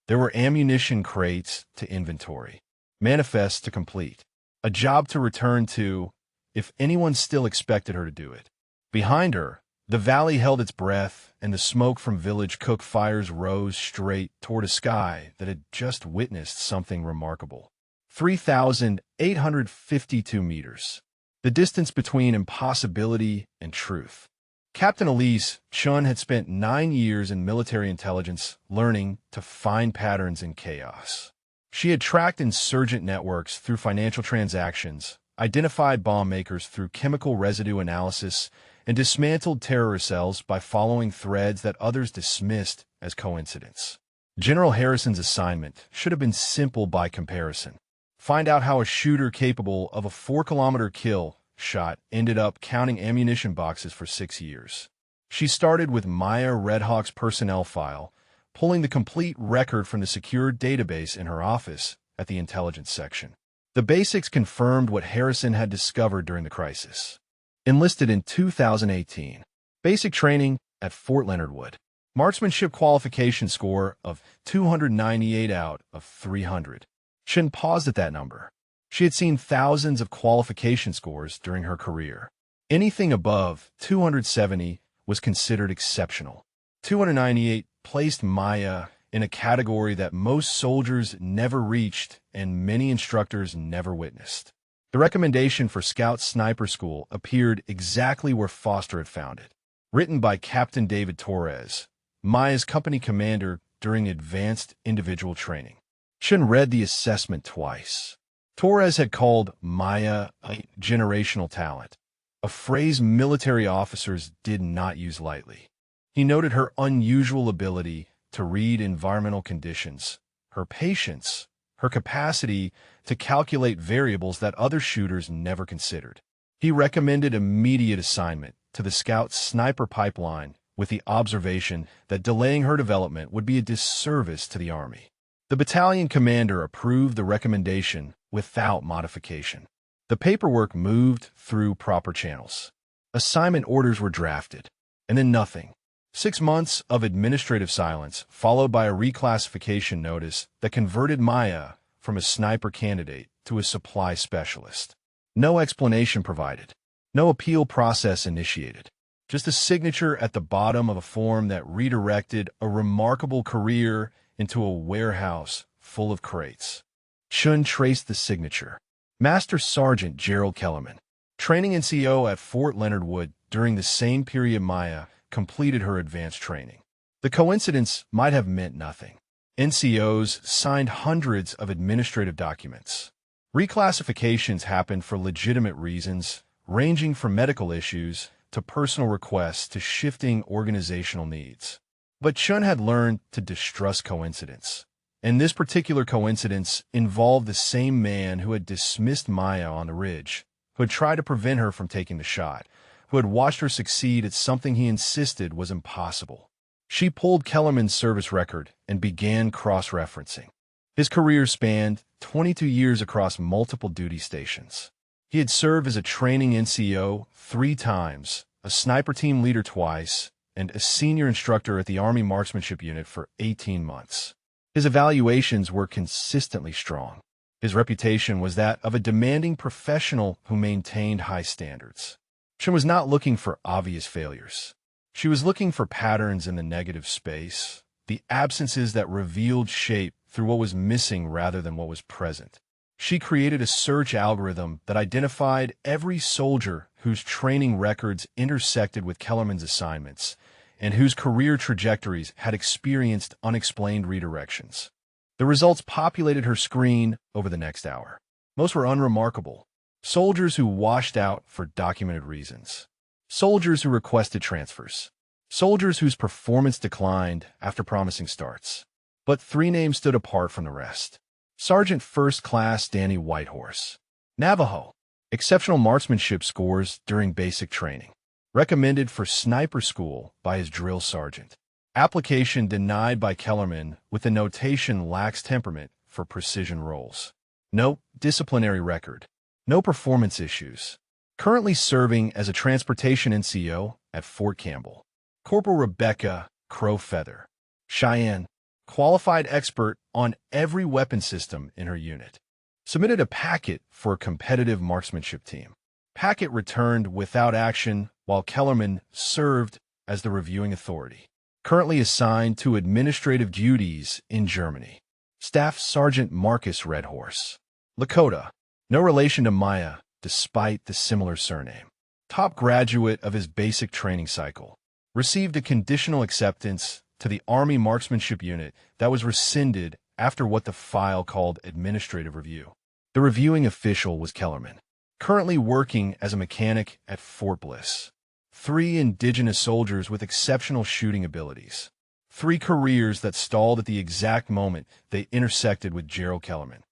There were ammunition crates to inventory, manifests to complete, a job to return to, if anyone still expected her to do it. Behind her, the valley held its breath, and the smoke from village cook fires rose straight toward a sky that had just witnessed something remarkable. 3,852 meters. The distance between impossibility and truth. Captain Elise Chun had spent 9 years in military intelligence learning to find patterns in chaos. She had tracked insurgent networks through financial transactions, identified bomb makers through chemical residue analysis, and dismantled terrorist cells by following threads that others dismissed as coincidence. General Harrison's assignment should have been simple by comparison. Find out how a shooter capable of a 4-kilometer kill shot ended up counting ammunition boxes for 6 years. She started with Maya Redhawk's personnel file, pulling the complete record from the secured database in her office at the intelligence section. The basics confirmed what Harrison had discovered during the crisis. Enlisted in 2018. Basic training at Fort Leonard Wood. Marksmanship qualification score of 298 out of 300. Chun paused at that number. She had seen thousands of qualification scores during her career. Anything above 270 was considered exceptional. 298 placed Maya in a category that most soldiers never reached and many instructors never witnessed. The recommendation for Scout Sniper School appeared exactly where Foster had found it. Written by Captain David Torres, Maya's company commander during advanced individual training. Chun read the assessment twice. Torres had called Maya a generational talent, a phrase military officers did not use lightly. He noted her unusual ability to read environmental conditions, her patience, her capacity to calculate variables that other shooters never considered. He recommended immediate assignment to the Scout Sniper Pipeline with the observation that delaying her development would be a disservice to the Army. The battalion commander approved the recommendation without modification. The paperwork moved through proper channels. Assignment orders were drafted, and then nothing. 6 months of administrative silence, followed by a reclassification notice that converted Maya from a sniper candidate to a supply specialist. No explanation provided. No appeal process initiated. Just a signature at the bottom of a form that redirected a remarkable career into a warehouse full of crates. Chun traced the signature. Master Sergeant Gerald Kellerman, training NCO at Fort Leonard Wood during the same period Maya completed her advanced training. The coincidence might have meant nothing. NCOs signed hundreds of administrative documents. Reclassifications happened for legitimate reasons, ranging from medical issues to personal requests to shifting organizational needs. But Chun had learned to distrust coincidence. And this particular coincidence involved the same man who had dismissed Maya on the ridge, who had tried to prevent her from taking the shot, who had watched her succeed at something he insisted was impossible. She pulled Kellerman's service record and began cross-referencing. His career spanned 22 years across multiple duty stations. He had served as a training NCO 3 times, a sniper team leader twice, and a senior instructor at the Army Marksmanship Unit for 18 months. His evaluations were consistently strong. His reputation was that of a demanding professional who maintained high standards. Chun was not looking for obvious failures. She was looking for patterns in the negative space, the absences that revealed shape through what was missing rather than what was present. She created a search algorithm that identified every soldier whose training records intersected with Kellerman's assignments and whose career trajectories had experienced unexplained redirections. The results populated her screen over the next hour. Most were unremarkable. Soldiers who washed out for documented reasons. Soldiers who requested transfers. Soldiers whose performance declined after promising starts. But 3 names stood apart from the rest. Sergeant First Class Danny Whitehorse. Navajo. Exceptional marksmanship scores during basic training. Recommended for sniper school by his drill sergeant. Application denied by Kellerman with the notation lacks temperament for precision roles. No disciplinary record. No performance issues. Currently serving as a transportation NCO at Fort Campbell. Corporal Rebecca Crowfeather. Cheyenne. Qualified expert on every weapon system in her unit. Submitted a packet for a competitive marksmanship team. Packet returned without action while Kellerman served as the reviewing authority. Currently assigned to administrative duties in Germany. Staff Sergeant Marcus Redhorse. Lakota. No relation to Maya, despite the similar surname. Top graduate of his basic training cycle. Received a conditional acceptance to the Army Marksmanship Unit that was rescinded after what the file called administrative review. The reviewing official was Kellerman. Currently working as a mechanic at Fort Bliss. 3 indigenous soldiers with exceptional shooting abilities. 3 careers that stalled at the exact moment they intersected with Gerald Kellerman.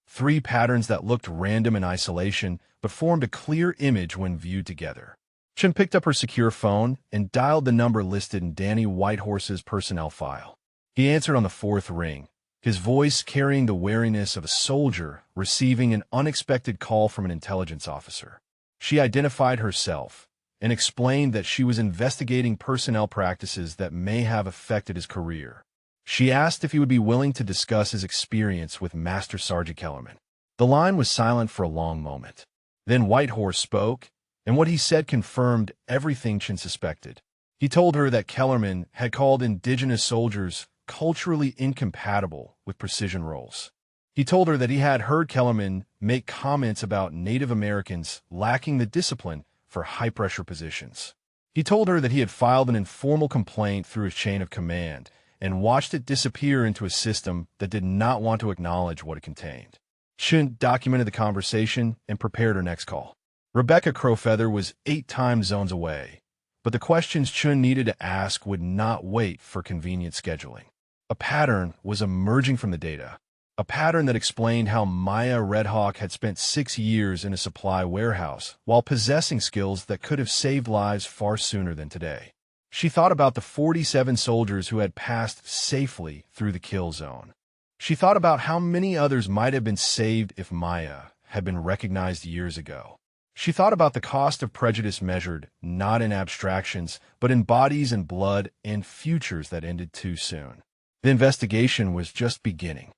3 patterns that looked random in isolation but formed a clear image when viewed together. Chin picked up her secure phone and dialed the number listed in Danny Whitehorse's personnel file. He answered on the 4th ring, his voice carrying the wariness of a soldier receiving an unexpected call from an intelligence officer. She identified herself and explained that she was investigating personnel practices that may have affected his career. She asked if he would be willing to discuss his experience with Master Sergeant Kellerman. The line was silent for a long moment. Then Whitehorse spoke, and what he said confirmed everything Chin suspected. He told her that Kellerman had called indigenous soldiers culturally incompatible with precision roles. He told her that he had heard Kellerman make comments about Native Americans lacking the discipline for high-pressure positions. He told her that he had filed an informal complaint through his chain of command and watched it disappear into a system that did not want to acknowledge what it contained. Chun documented the conversation and prepared her next call. Rebecca Crowfeather was 8 time zones away, but the questions Chun needed to ask would not wait for convenient scheduling. A pattern was emerging from the data, a pattern that explained how Maya Redhawk had spent 6 years in a supply warehouse while possessing skills that could have saved lives far sooner than today. She thought about the 47 soldiers who had passed safely through the kill zone. She thought about how many others might have been saved if Maya had been recognized years ago. She thought about the cost of prejudice measured not in abstractions, but in bodies and blood and futures that ended too soon. The investigation was just beginning.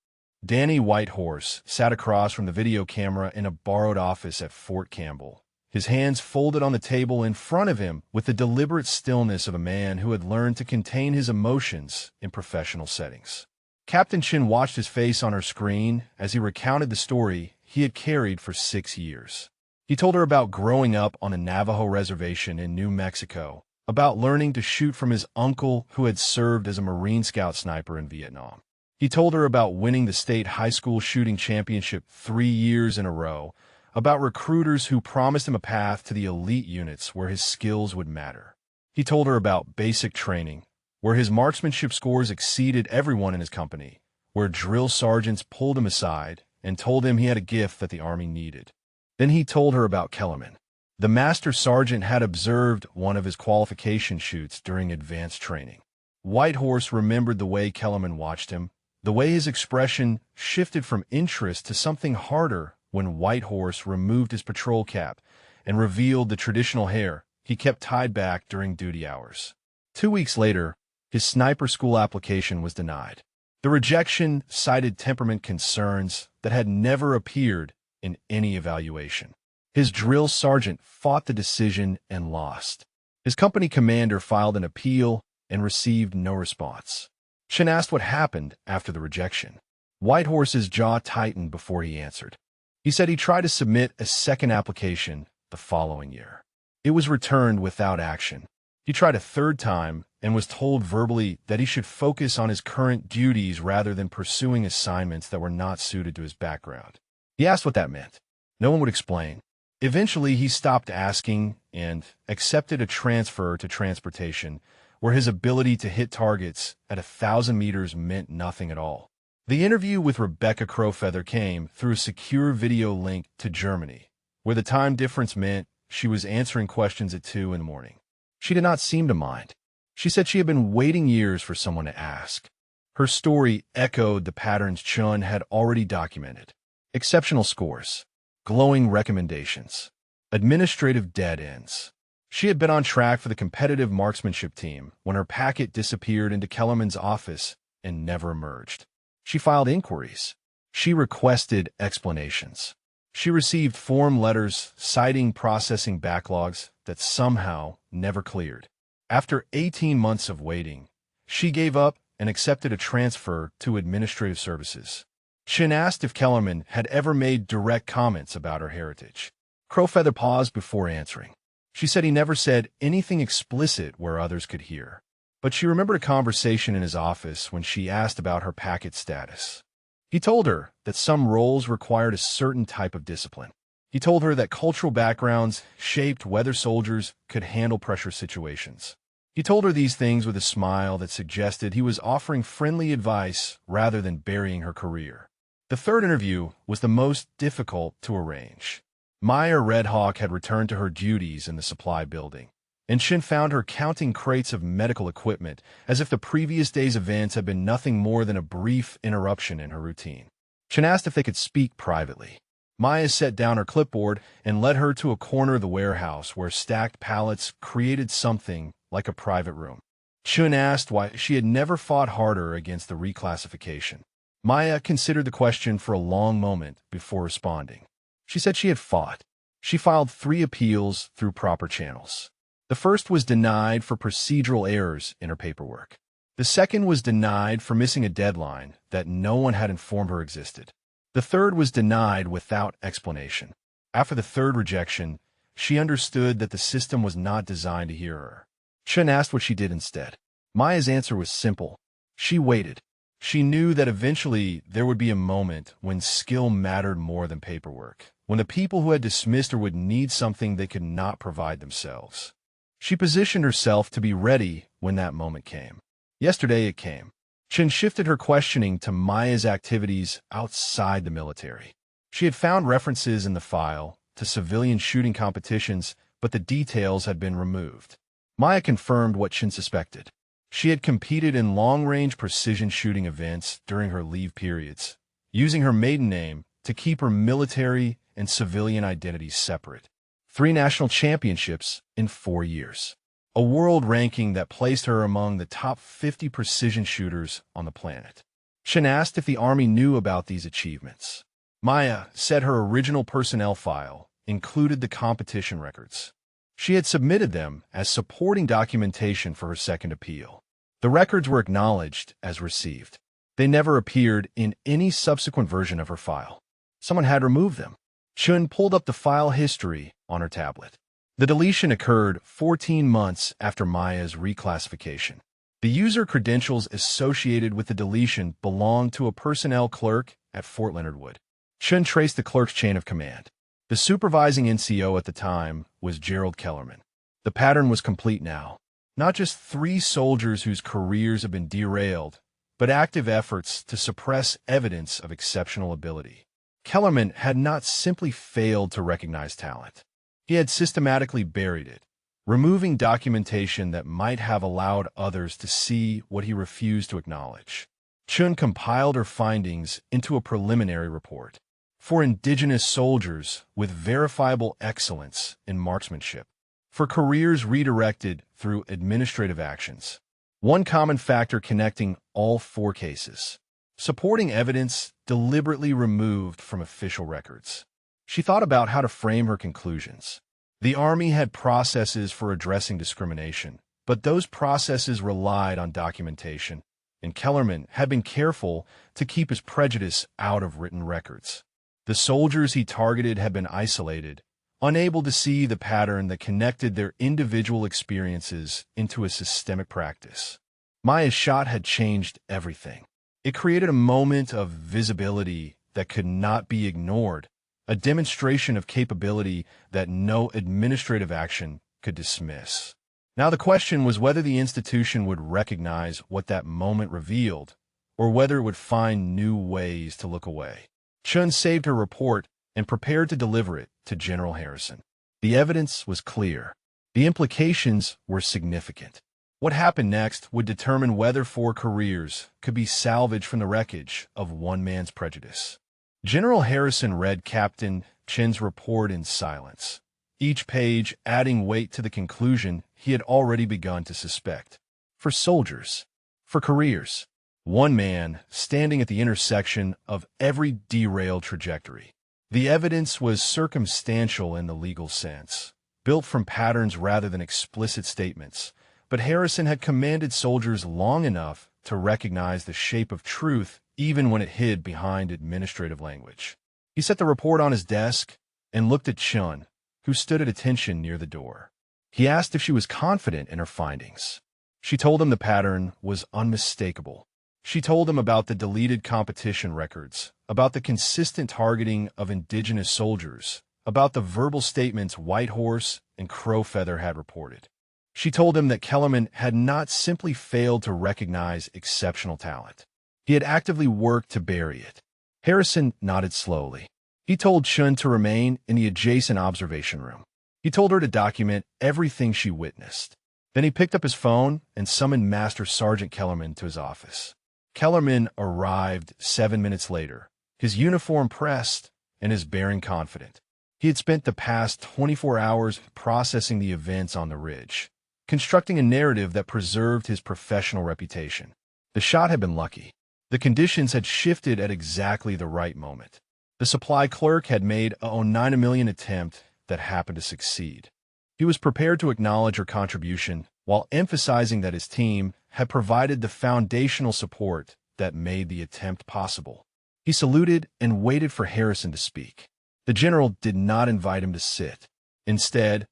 Danny Whitehorse sat across from the video camera in a borrowed office at Fort Campbell, his hands folded on the table in front of him with the deliberate stillness of a man who had learned to contain his emotions in professional settings. Captain Chin watched his face on her screen as he recounted the story he had carried for 6 years. He told her about growing up on a Navajo reservation in New Mexico, about learning to shoot from his uncle who had served as a Marine Scout sniper in Vietnam. He told her about winning the state high school shooting championship 3 years in a row, about recruiters who promised him a path to the elite units where his skills would matter. He told her about basic training, where his marksmanship scores exceeded everyone in his company, where drill sergeants pulled him aside and told him he had a gift that the Army needed. Then he told her about Kellerman. The master sergeant had observed one of his qualification shoots during advanced training. Whitehorse remembered the way Kellerman watched him, the way his expression shifted from interest to something harder when Whitehorse removed his patrol cap and revealed the traditional hair he kept tied back during duty hours. 2 weeks later, his sniper school application was denied. The rejection cited temperament concerns that had never appeared in any evaluation. His drill sergeant fought the decision and lost. His company commander filed an appeal and received no response. Chin asked what happened after the rejection. Whitehorse's jaw tightened before he answered. He said he tried to submit a second application the following year. It was returned without action. He tried a 3rd time and was told verbally that he should focus on his current duties rather than pursuing assignments that were not suited to his background. He asked what that meant. No one would explain. Eventually, he stopped asking and accepted a transfer to transportation, where his ability to hit targets at 1,000 meters meant nothing at all. The interview with Rebecca Crowfeather came through a secure video link to Germany, where the time difference meant she was answering questions at 2 in the morning. She did not seem to mind. She said she had been waiting years for someone to ask. Her story echoed the patterns Chun had already documented. Exceptional scores, glowing recommendations, administrative dead ends. She had been on track for the competitive marksmanship team when her packet disappeared into Kellerman's office and never emerged. She filed inquiries. She requested explanations. She received form letters citing processing backlogs that somehow never cleared. After 18 months of waiting, she gave up and accepted a transfer to administrative services. Shin asked if Kellerman had ever made direct comments about her heritage. Crowfeather paused before answering. She said he never said anything explicit where others could hear, but she remembered a conversation in his office when she asked about her packet status. He told her that some roles required a certain type of discipline. He told her that cultural backgrounds shaped whether soldiers could handle pressure situations. He told her these things with a smile that suggested he was offering friendly advice rather than burying her career. The third interview was the most difficult to arrange. Maya Redhawk had returned to her duties in the supply building, and Shin found her counting crates of medical equipment as if the previous day's events had been nothing more than a brief interruption in her routine. Shin asked if they could speak privately. Maya set down her clipboard and led her to a corner of the warehouse where stacked pallets created something like a private room. Chun asked why she had never fought harder against the reclassification. Maya considered the question for a long moment before responding. She said she had fought. She filed 3 appeals through proper channels. The first was denied for procedural errors in her paperwork. The second was denied for missing a deadline that no one had informed her existed. The third was denied without explanation. After the third rejection, she understood that the system was not designed to hear her. Chun asked what she did instead. Maya's answer was simple. She waited. She knew that eventually there would be a moment when skill mattered more than paperwork, when the people who had dismissed her would need something they could not provide themselves. She positioned herself to be ready when that moment came. Yesterday it came. Chun shifted her questioning to Maya's activities outside the military. She had found references in the file to civilian shooting competitions, but the details had been removed. Maya confirmed what Chun suspected. She had competed in long-range precision shooting events during her leave periods, using her maiden name to keep her military and civilian identities separate. 3 national championships in 4 years. A world ranking that placed her among the top 50 precision shooters on the planet. Chun asked if the Army knew about these achievements. Maya said her original personnel file included the competition records. She had submitted them as supporting documentation for her second appeal. The records were acknowledged as received. They never appeared in any subsequent version of her file. Someone had removed them. Chun pulled up the file history on her tablet. The deletion occurred 14 months after Maya's reclassification. The user credentials associated with the deletion belonged to a personnel clerk at Fort Leonard Wood. Chun traced the clerk's chain of command. The supervising NCO at the time was Gerald Kellerman. The pattern was complete now. Not just 3 soldiers whose careers had been derailed, but active efforts to suppress evidence of exceptional ability. Kellerman had not simply failed to recognize talent. He had systematically buried it, removing documentation that might have allowed others to see what he refused to acknowledge. Chun compiled her findings into a preliminary report. For indigenous soldiers with verifiable excellence in marksmanship, for careers redirected through administrative actions. One common factor connecting all 4 cases. Supporting evidence deliberately removed from official records. She thought about how to frame her conclusions. The Army had processes for addressing discrimination, but those processes relied on documentation, and Kellerman had been careful to keep his prejudice out of written records. The soldiers he targeted had been isolated, unable to see the pattern that connected their individual experiences into a systemic practice. Maya's shot had changed everything. It created a moment of visibility that could not be ignored, a demonstration of capability that no administrative action could dismiss. Now the question was whether the institution would recognize what that moment revealed, or whether it would find new ways to look away. Chun saved her report and prepared to deliver it to General Harrison. The evidence was clear. The implications were significant. What happened next would determine whether 4 careers could be salvaged from the wreckage of one man's prejudice. General Harrison read Captain Chen's report in silence, each page adding weight to the conclusion he had already begun to suspect. For soldiers, for careers, one man standing at the intersection of every derailed trajectory. The evidence was circumstantial in the legal sense, built from patterns rather than explicit statements, but Harrison had commanded soldiers long enough to recognize the shape of truth even when it hid behind administrative language. He set the report on his desk and looked at Chun, who stood at attention near the door. He asked if she was confident in her findings. She told him the pattern was unmistakable. She told him about the deleted competition records, about the consistent targeting of indigenous soldiers, about the verbal statements Whitehorse and Crowfeather had reported. She told him that Kellerman had not simply failed to recognize exceptional talent. He had actively worked to bury it. Harrison nodded slowly. He told Chun to remain in the adjacent observation room. He told her to document everything she witnessed. Then he picked up his phone and summoned Master Sergeant Kellerman to his office. Kellerman arrived 7 minutes later, his uniform pressed and his bearing confident. He had spent the past 24 hours processing the events on the ridge, constructing a narrative that preserved his professional reputation. The shot had been lucky. The conditions had shifted at exactly the right moment. The supply clerk had made a 9 million attempt that happened to succeed. He was prepared to acknowledge her contribution while emphasizing that his team had provided the foundational support that made the attempt possible. He saluted and waited for Harrison to speak. The general did not invite him to sit. Instead,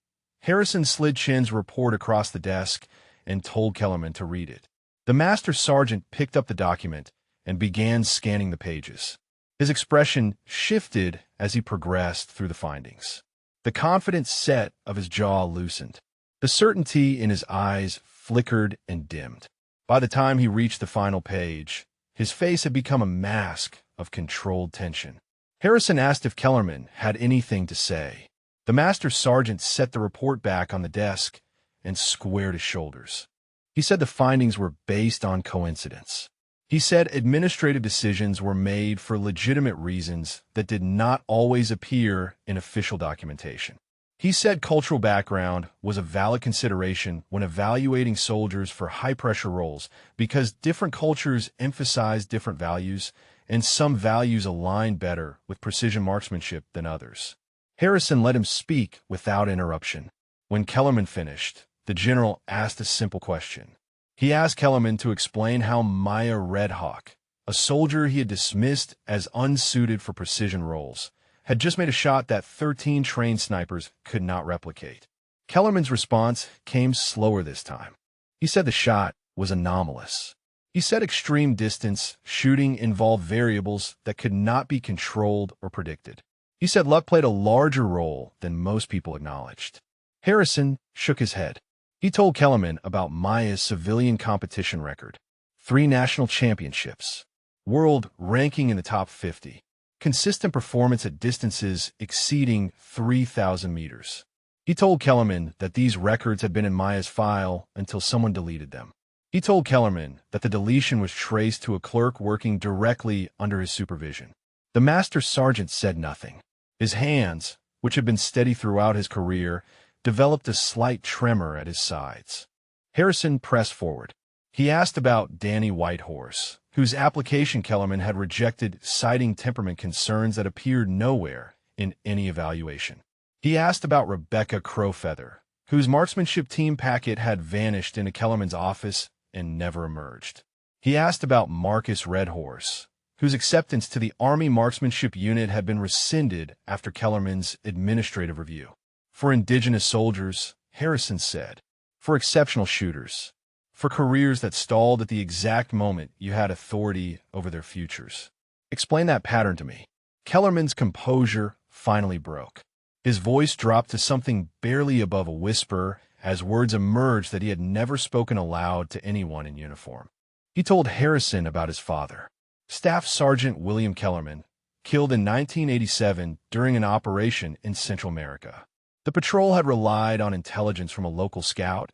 Harrison slid Chen's report across the desk and told Kellerman to read it. The master sergeant picked up the document and began scanning the pages. His expression shifted as he progressed through the findings. The confident set of his jaw loosened. The certainty in his eyes flickered and dimmed. By the time he reached the final page, his face had become a mask of controlled tension. Harrison asked if Kellerman had anything to say. The master sergeant set the report back on the desk and squared his shoulders. He said the findings were based on coincidence. He said administrative decisions were made for legitimate reasons that did not always appear in official documentation. He said cultural background was a valid consideration when evaluating soldiers for high-pressure roles because different cultures emphasize different values, and some values align better with precision marksmanship than others. Harrison let him speak without interruption. When Kellerman finished, the general asked a simple question. He asked Kellerman to explain how Maya Redhawk, a soldier he had dismissed as unsuited for precision roles, had just made a shot that 13 trained snipers could not replicate. Kellerman's response came slower this time. He said the shot was anomalous. He said extreme distance shooting involved variables that could not be controlled or predicted. He said luck played a larger role than most people acknowledged. Harrison shook his head. He told Kellerman about Maya's civilian competition record, 3 national championships, world ranking in the top 50, consistent performance at distances exceeding 3,000 meters. He told Kellerman that these records had been in Maya's file until someone deleted them. He told Kellerman that the deletion was traced to a clerk working directly under his supervision. The master sergeant said nothing. His hands, which had been steady throughout his career, developed a slight tremor at his sides. Harrison pressed forward. He asked about Danny Whitehorse, whose application Kellerman had rejected, citing temperament concerns that appeared nowhere in any evaluation. He asked about Rebecca Crowfeather, whose marksmanship team packet had vanished into Kellerman's office and never emerged. He asked about Marcus Redhorse, whose acceptance to the Army Marksmanship Unit had been rescinded after Kellerman's administrative review. For indigenous soldiers, Harrison said, for exceptional shooters, for careers that stalled at the exact moment you had authority over their futures. Explain that pattern to me. Kellerman's composure finally broke. His voice dropped to something barely above a whisper as words emerged that he had never spoken aloud to anyone in uniform. He told Harrison about his father, Staff Sergeant William Kellerman, killed in 1987 during an operation in Central America. The patrol had relied on intelligence from a local scout,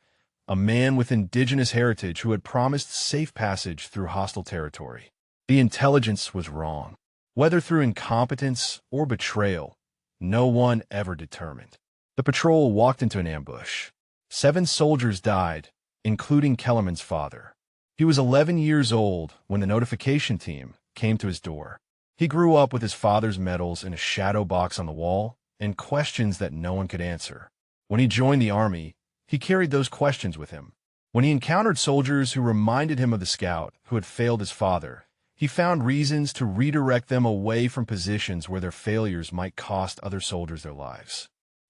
a man with indigenous heritage who had promised safe passage through hostile territory. The intelligence was wrong. Whether through incompetence or betrayal, no one ever determined. The patrol walked into an ambush. 7 soldiers died, including Kellerman's father. He was 11 years old when the notification team came to his door. He grew up with his father's medals in a shadow box on the wall and questions that no one could answer. When he joined the army, he carried those questions with him. When he encountered soldiers who reminded him of the scout who had failed his father, he found reasons to redirect them away from positions where their failures might cost other soldiers their lives.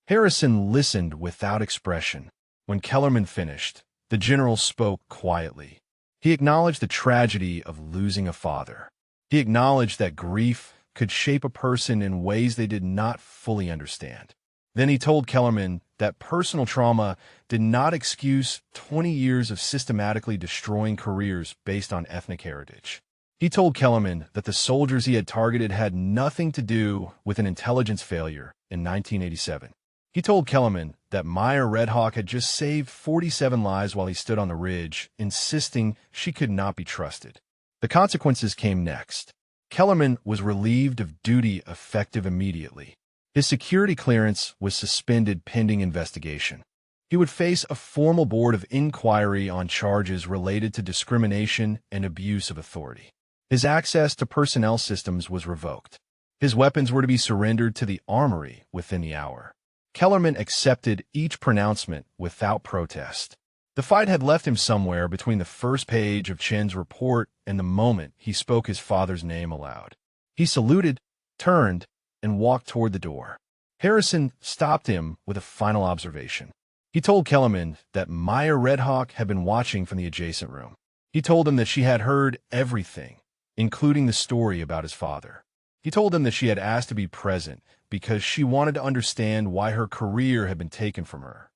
Harrison listened without expression. When Kellerman finished, the general spoke quietly. He acknowledged the tragedy of losing a father. He acknowledged that grief could shape a person in ways they did not fully understand. Then he told Kellerman that personal trauma did not excuse 20 years of systematically destroying careers based on ethnic heritage. He told Kellerman that the soldiers he had targeted had nothing to do with an intelligence failure in 1987. He told Kellerman that Maya Red Hawk had just saved 47 lives while he stood on the ridge, insisting she could not be trusted. The consequences came next. Kellerman was relieved of duty effective immediately. His security clearance was suspended pending investigation. He would face a formal board of inquiry on charges related to discrimination and abuse of authority. His access to personnel systems was revoked. His weapons were to be surrendered to the armory within the hour. Kellerman accepted each pronouncement without protest. The fight had left him somewhere between the first page of Chen's report and the moment he spoke his father's name aloud. He saluted, turned, and walked toward the door. Harrison stopped him with a final observation. He told Kellerman that Maya Red Hawk had been watching from the adjacent room. He told him that she had heard everything, including the story about his father. He told him that she had asked to be present because she wanted to understand why her career had been taken from her.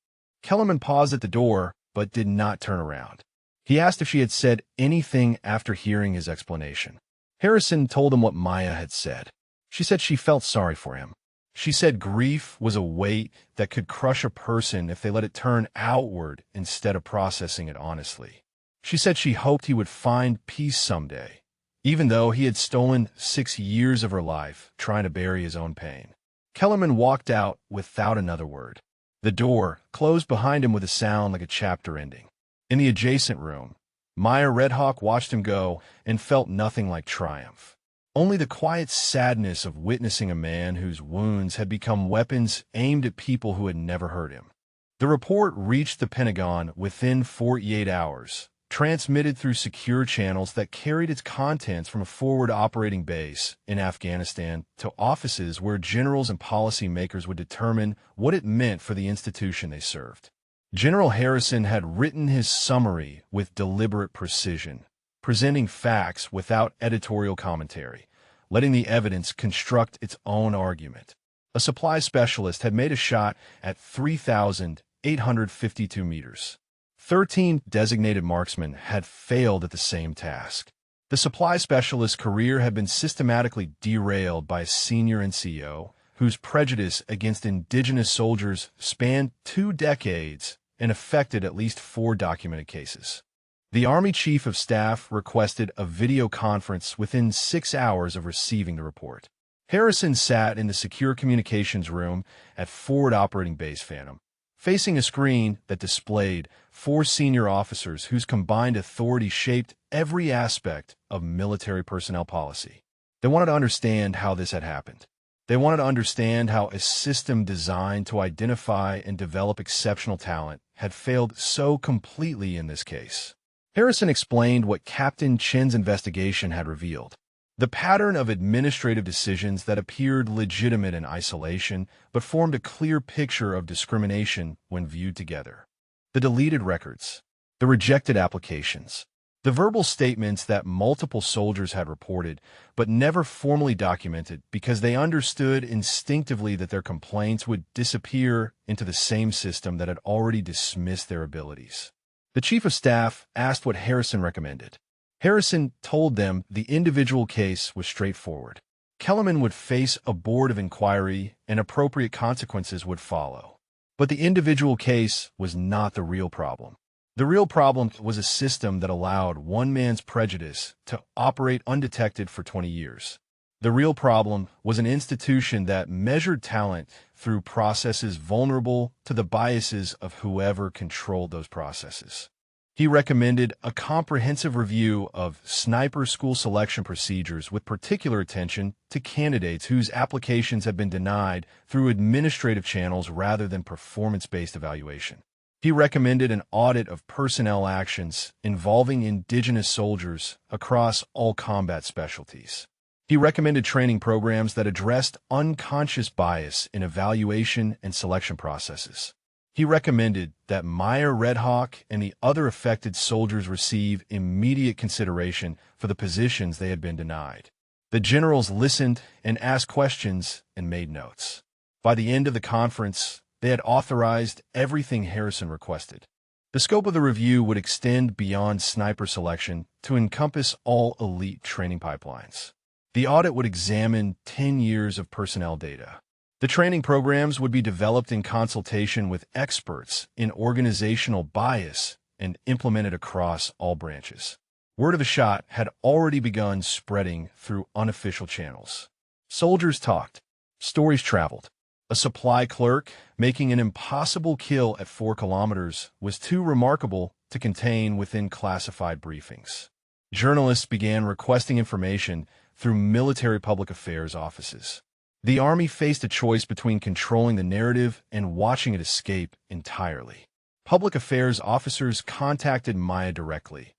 Kellerman paused at the door, but did not turn around. He asked if she had said anything after hearing his explanation. Harrison told him what Maya had said. She said she felt sorry for him. She said grief was a weight that could crush a person if they let it turn outward instead of processing it honestly. She said she hoped he would find peace someday, even though he had stolen 6 years of her life trying to bury his own pain. Kellerman walked out without another word. The door closed behind him with a sound like a chapter ending. In the adjacent room, Maya Red Hawk watched him go and felt nothing like triumph. Only the quiet sadness of witnessing a man whose wounds had become weapons aimed at people who had never hurt him. The report reached the Pentagon within 48 hours, transmitted through secure channels that carried its contents from a forward operating base in Afghanistan to offices where generals and policymakers would determine what it meant for the institution they served. General Harrison had written his summary with deliberate precision, presenting facts without editorial commentary, letting the evidence construct its own argument. A supply specialist had made a shot at 3,852 meters. 13 designated marksmen had failed at the same task. The supply specialist's career had been systematically derailed by a senior NCO whose prejudice against indigenous soldiers spanned 2 decades and affected at least 4 documented cases. The Army Chief of Staff requested a video conference within 6 hours of receiving the report. Harrison sat in the secure communications room at Forward Operating Base Phantom, facing a screen that displayed 4 senior officers whose combined authority shaped every aspect of military personnel policy. They wanted to understand how this had happened. They wanted to understand how a system designed to identify and develop exceptional talent had failed so completely in this case. Harrison explained what Captain Chen's investigation had revealed. The pattern of administrative decisions that appeared legitimate in isolation but formed a clear picture of discrimination when viewed together. The deleted records, the rejected applications, the verbal statements that multiple soldiers had reported but never formally documented because they understood instinctively that their complaints would disappear into the same system that had already dismissed their abilities. The Chief of Staff asked what Harrison recommended. Harrison told them the individual case was straightforward. Kellerman would face a board of inquiry and appropriate consequences would follow. But the individual case was not the real problem. The real problem was a system that allowed one man's prejudice to operate undetected for 20 years. The real problem was an institution that measured talent through processes vulnerable to the biases of whoever controlled those processes. He recommended a comprehensive review of sniper school selection procedures with particular attention to candidates whose applications had been denied through administrative channels rather than performance-based evaluation. He recommended an audit of personnel actions involving indigenous soldiers across all combat specialties. He recommended training programs that addressed unconscious bias in evaluation and selection processes. He recommended that Maya Red Hawk and the other affected soldiers receive immediate consideration for the positions they had been denied. The generals listened and asked questions and made notes. By the end of the conference, they had authorized everything Harrison requested. The scope of the review would extend beyond sniper selection to encompass all elite training pipelines. The audit would examine 10 years of personnel data. The training programs would be developed in consultation with experts in organizational bias and implemented across all branches. Word of the shot had already begun spreading through unofficial channels. Soldiers talked. Stories traveled. A supply clerk making an impossible kill at 4 kilometers was too remarkable to contain within classified briefings. Journalists began requesting information through military public affairs offices. The Army faced a choice between controlling the narrative and watching it escape entirely. Public affairs officers contacted Maya directly,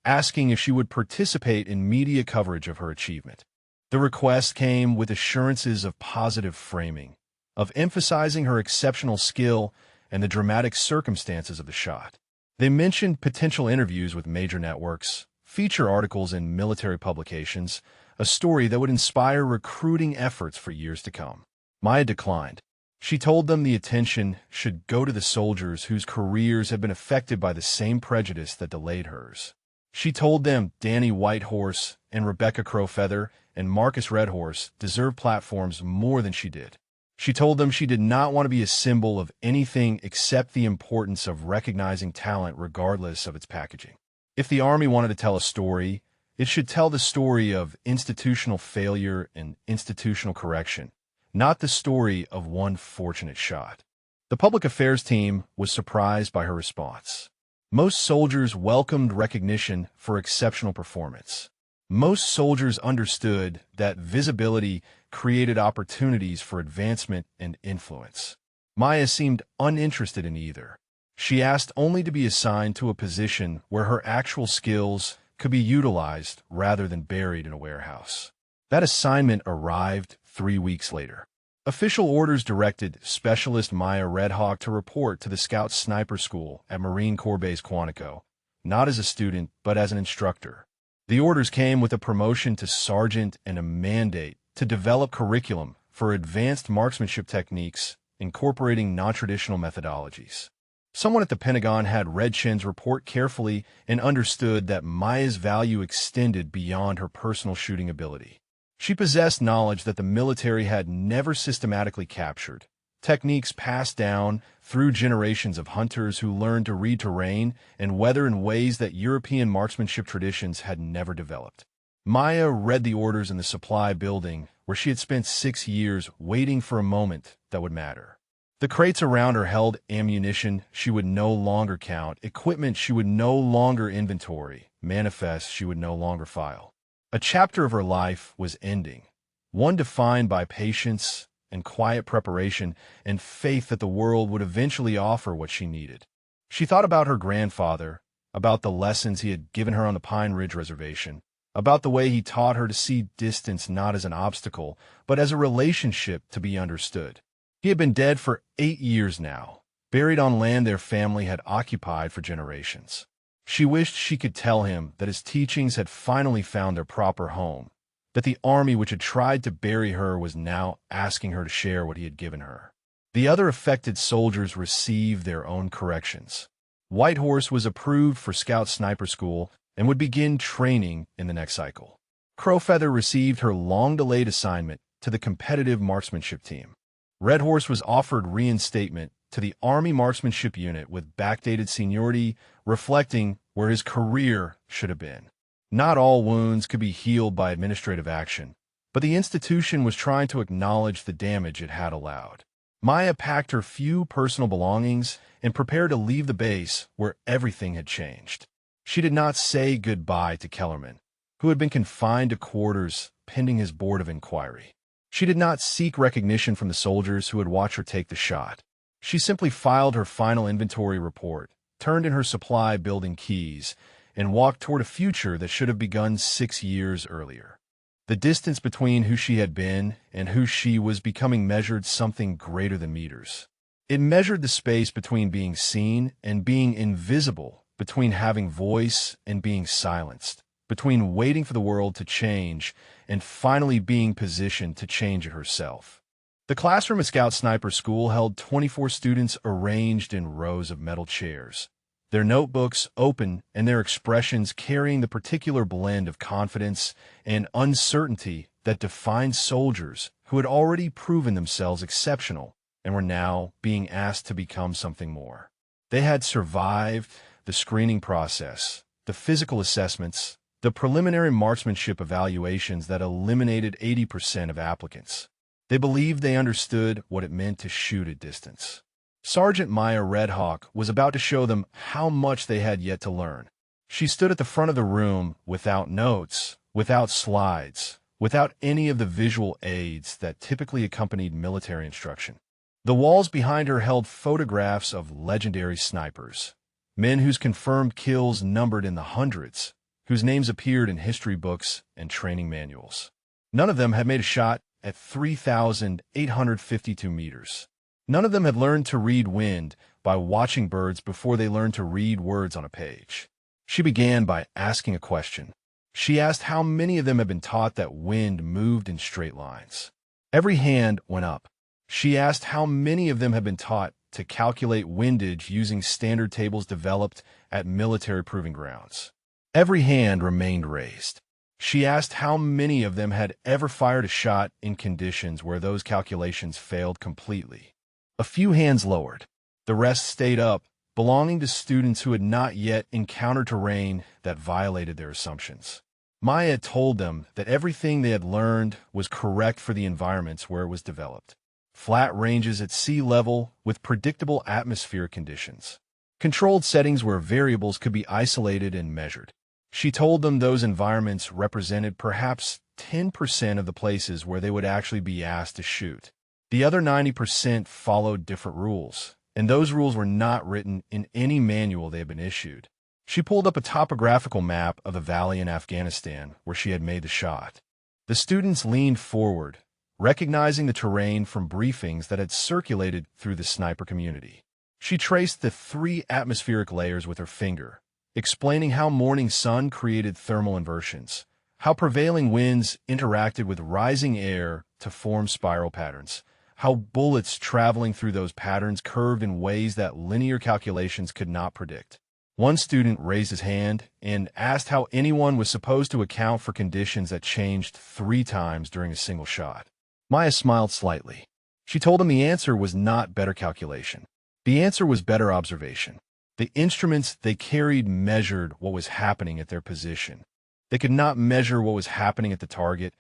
asking if she would participate in media coverage of her achievement. The request came with assurances of positive framing, of emphasizing her exceptional skill and the dramatic circumstances of the shot. They mentioned potential interviews with major networks, feature articles in military publications, a story that would inspire recruiting efforts for years to come. Maya declined. She told them the attention should go to the soldiers whose careers had been affected by the same prejudice that delayed hers. She told them Danny Whitehorse and Rebecca Crowfeather and Marcus Redhorse deserved platforms more than she did. She told them she did not want to be a symbol of anything except the importance of recognizing talent regardless of its packaging. If the Army wanted to tell a story, it should tell the story of institutional failure and institutional correction, not the story of one fortunate shot. The public affairs team was surprised by her response. Most soldiers welcomed recognition for exceptional performance. Most soldiers understood that visibility created opportunities for advancement and influence. Maya seemed uninterested in either. She asked only to be assigned to a position where her actual skills could be utilized rather than buried in a warehouse. That assignment arrived 3 weeks later. Official orders directed Specialist Maya Red Hawk to report to the Scout Sniper School at Marine Corps Base Quantico, not as a student, but as an instructor. The orders came with a promotion to sergeant and a mandate to develop curriculum for advanced marksmanship techniques incorporating non-traditional methodologies. Someone at the Pentagon had read Chen's report carefully and understood that Maya's value extended beyond her personal shooting ability. She possessed knowledge that the military had never systematically captured, techniques passed down through generations of hunters who learned to read terrain and weather in ways that European marksmanship traditions had never developed. Maya read the orders in the supply building where she had spent 6 years waiting for a moment that would matter. The crates around her held ammunition she would no longer count, equipment she would no longer inventory, manifests she would no longer file. A chapter of her life was ending, one defined by patience and quiet preparation and faith that the world would eventually offer what she needed. She thought about her grandfather, about the lessons he had given her on the Pine Ridge Reservation, about the way he taught her to see distance not as an obstacle, but as a relationship to be understood. He had been dead for 8 years now, buried on land their family had occupied for generations. She wished she could tell him that his teachings had finally found their proper home, that the Army which had tried to bury her was now asking her to share what he had given her. The other affected soldiers received their own corrections. Whitehorse was approved for Scout Sniper School and would begin training in the next cycle. Crowfeather received her long-delayed assignment to the competitive marksmanship team. Redhorse was offered reinstatement to the Army Marksmanship Unit with backdated seniority, reflecting where his career should have been. Not all wounds could be healed by administrative action, but the institution was trying to acknowledge the damage it had allowed. Maya packed her few personal belongings and prepared to leave the base where everything had changed. She did not say goodbye to Kellerman, who had been confined to quarters pending his board of inquiry. She did not seek recognition from the soldiers who had watched her take the shot. She simply filed her final inventory report, turned in her supply building keys, and walked toward a future that should have begun 6 years earlier. The distance between who she had been and who she was becoming measured something greater than meters. It measured the space between being seen and being invisible, between having voice and being silenced, between waiting for the world to change and finally being positioned to change it herself. The classroom at Scout Sniper School held 24 students arranged in rows of metal chairs, their notebooks open and their expressions carrying the particular blend of confidence and uncertainty that defined soldiers who had already proven themselves exceptional and were now being asked to become something more. They had survived the screening process, the physical assessments, the preliminary marksmanship evaluations that eliminated 80% of applicants. They believed they understood what it meant to shoot at distance. Sergeant Maya Redhawk was about to show them how much they had yet to learn. She stood at the front of the room without notes, without slides, without any of the visual aids that typically accompanied military instruction. The walls behind her held photographs of legendary snipers, men whose confirmed kills numbered in the hundreds, whose names appeared in history books and training manuals. None of them had made a shot at 3,852 meters. None of them had learned to read wind by watching birds before they learned to read words on a page. She began by asking a question. She asked how many of them had been taught that wind moved in straight lines. Every hand went up. She asked how many of them had been taught to calculate windage using standard tables developed at military proving grounds. Every hand remained raised. She asked how many of them had ever fired a shot in conditions where those calculations failed completely. A few hands lowered. The rest stayed up, belonging to students who had not yet encountered terrain that violated their assumptions. Maya told them that everything they had learned was correct for the environments where it was developed. Flat ranges at sea level with predictable atmospheric conditions. Controlled settings where variables could be isolated and measured. She told them those environments represented perhaps 10% of the places where they would actually be asked to shoot. The other 90% followed different rules, and those rules were not written in any manual they had been issued. She pulled up a topographical map of the valley in Afghanistan where she had made the shot. The students leaned forward, recognizing the terrain from briefings that had circulated through the sniper community. She traced the 3 atmospheric layers with her finger, explaining how morning sun created thermal inversions, how prevailing winds interacted with rising air to form spiral patterns, how bullets traveling through those patterns curved in ways that linear calculations could not predict. One student raised his hand and asked how anyone was supposed to account for conditions that changed 3 times during a single shot. Maya smiled slightly. She told him the answer was not better calculation. The answer was better observation. The instruments they carried measured what was happening at their position. They could not measure what was happening at the target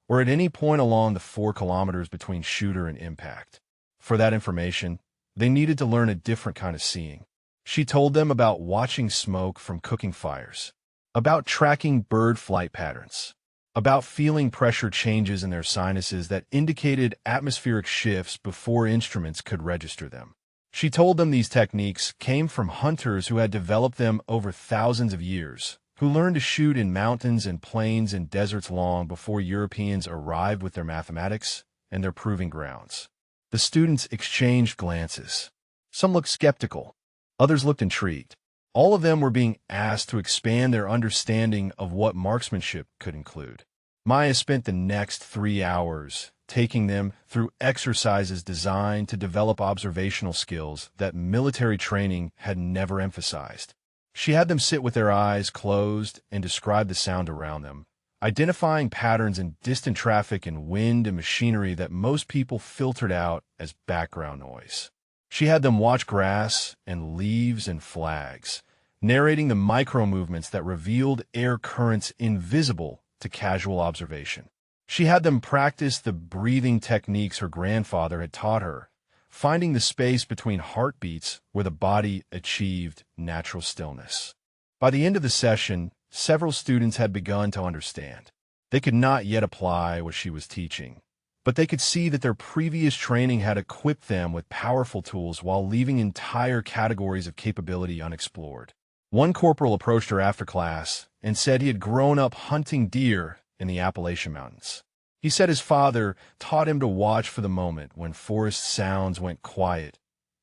or at any point along the 4 kilometers between shooter and impact. For that information, they needed to learn a different kind of seeing. She told them about watching smoke from cooking fires, about tracking bird flight patterns, about feeling pressure changes in their sinuses that indicated atmospheric shifts before instruments could register them. She told them these techniques came from hunters who had developed them over thousands of years, who learned to shoot in mountains and plains and deserts long before Europeans arrived with their mathematics and their proving grounds. The students exchanged glances. Some looked skeptical. Others looked intrigued. All of them were being asked to expand their understanding of what marksmanship could include. Maya spent the next 3 hours taking them through exercises designed to develop observational skills that military training had never emphasized. She had them sit with their eyes closed and describe the sound around them, identifying patterns in distant traffic and wind and machinery that most people filtered out as background noise. She had them watch grass and leaves and flags, narrating the micro-movements that revealed air currents invisible to casual observation. She had them practice the breathing techniques her grandfather had taught her, finding the space between heartbeats where the body achieved natural stillness. By the end of the session, several students had begun to understand. They could not yet apply what she was teaching, but they could see that their previous training had equipped them with powerful tools while leaving entire categories of capability unexplored. One corporal approached her after class and said he had grown up hunting deer in the Appalachian Mountains. He said his father taught him to watch for the moment when forest sounds went quiet,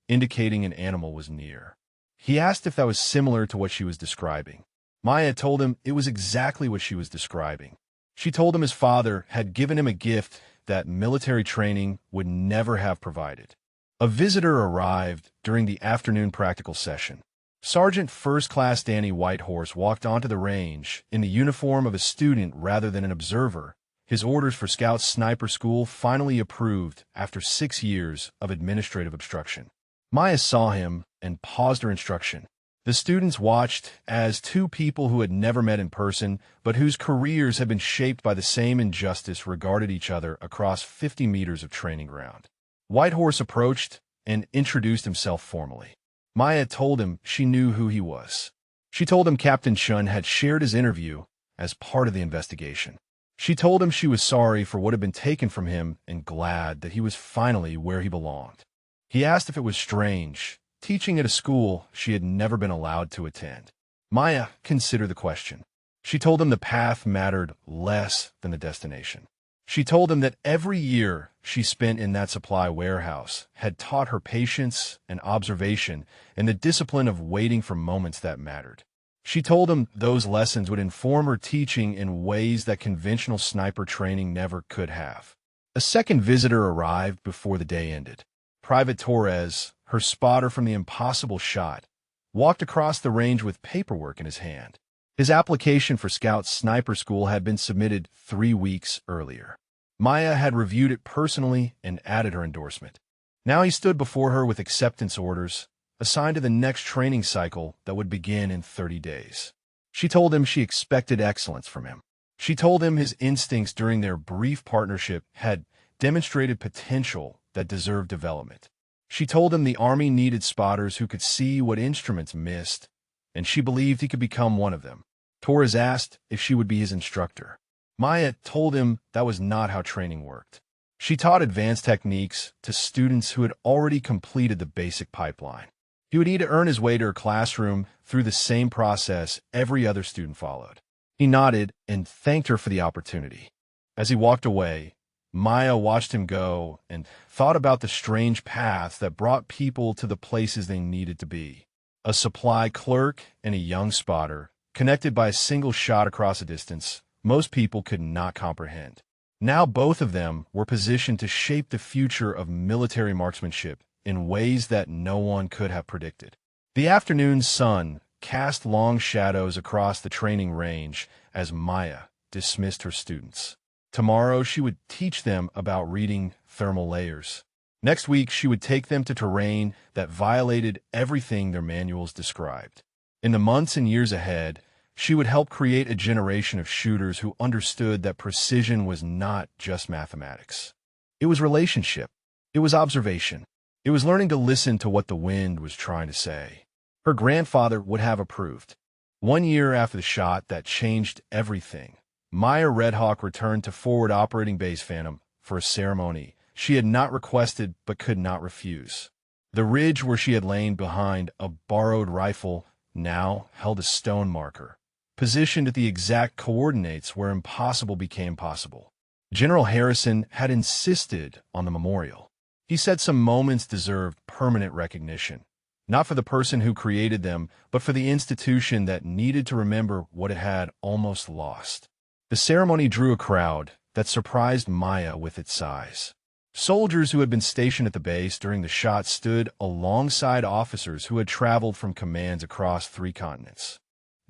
indicating an animal was near. He asked if that was similar to what she was describing. Maya told him it was exactly what she was describing. She told him his father had given him a gift that military training would never have provided. A visitor arrived during the afternoon practical session. Sergeant First Class Danny Whitehorse walked onto the range in the uniform of a student rather than an observer, his orders for Scout Sniper School finally approved after 6 years of administrative obstruction. Maya saw him and paused her instruction. The students watched as two people who had never met in person, but whose careers had been shaped by the same injustice regarded each other across 50 meters of training ground. Whitehorse approached and introduced himself formally. Maya told him she knew who he was. She told him Captain Chun had shared his interview as part of the investigation. She told him she was sorry for what had been taken from him and glad that he was finally where he belonged. He asked if it was strange, teaching at a school she had never been allowed to attend. Maya considered the question. She told him the path mattered less than the destination. She told him that every year she spent in that supply warehouse had taught her patience and observation and the discipline of waiting for moments that mattered. She told him those lessons would inform her teaching in ways that conventional sniper training never could have. A second visitor arrived before the day ended. Private Torres, her spotter from the impossible shot, walked across the range with paperwork in his hand. His application for Scout Sniper School had been submitted 3 weeks earlier. Maya had reviewed it personally and added her endorsement. Now he stood before her with acceptance orders, assigned to the next training cycle that would begin in 30 days. She told him she expected excellence from him. She told him his instincts during their brief partnership had demonstrated potential that deserved development. She told him the Army needed spotters who could see what instruments missed, and she believed he could become one of them. Torres asked if she would be his instructor. Maya told him that was not how training worked. She taught advanced techniques to students who had already completed the basic pipeline. He would need to earn his way to her classroom through the same process every other student followed. He nodded and thanked her for the opportunity. As he walked away, Maya watched him go and thought about the strange paths that brought people to the places they needed to be. A supply clerk and a young spotter, connected by a single shot across a distance, most people could not comprehend. Now both of them were positioned to shape the future of military marksmanship in ways that no one could have predicted. The afternoon sun cast long shadows across the training range as Maya dismissed her students. Tomorrow she would teach them about reading thermal layers. Next week she would take them to terrain that violated everything their manuals described. In the months and years ahead, she would help create a generation of shooters who understood that precision was not just mathematics. It was relationship. It was observation. It was learning to listen to what the wind was trying to say. Her grandfather would have approved. 1 year after the shot that changed everything, Maya Redhawk returned to Forward Operating Base Phantom for a ceremony she had not requested but could not refuse. The ridge where she had lain behind a borrowed rifle now held a stone marker, positioned at the exact coordinates where impossible became possible. General Harrison had insisted on the memorial. He said some moments deserved permanent recognition, not for the person who created them, but for the institution that needed to remember what it had almost lost. The ceremony drew a crowd that surprised Maya with its size. Soldiers who had been stationed at the base during the shot stood alongside officers who had traveled from commands across 3 continents.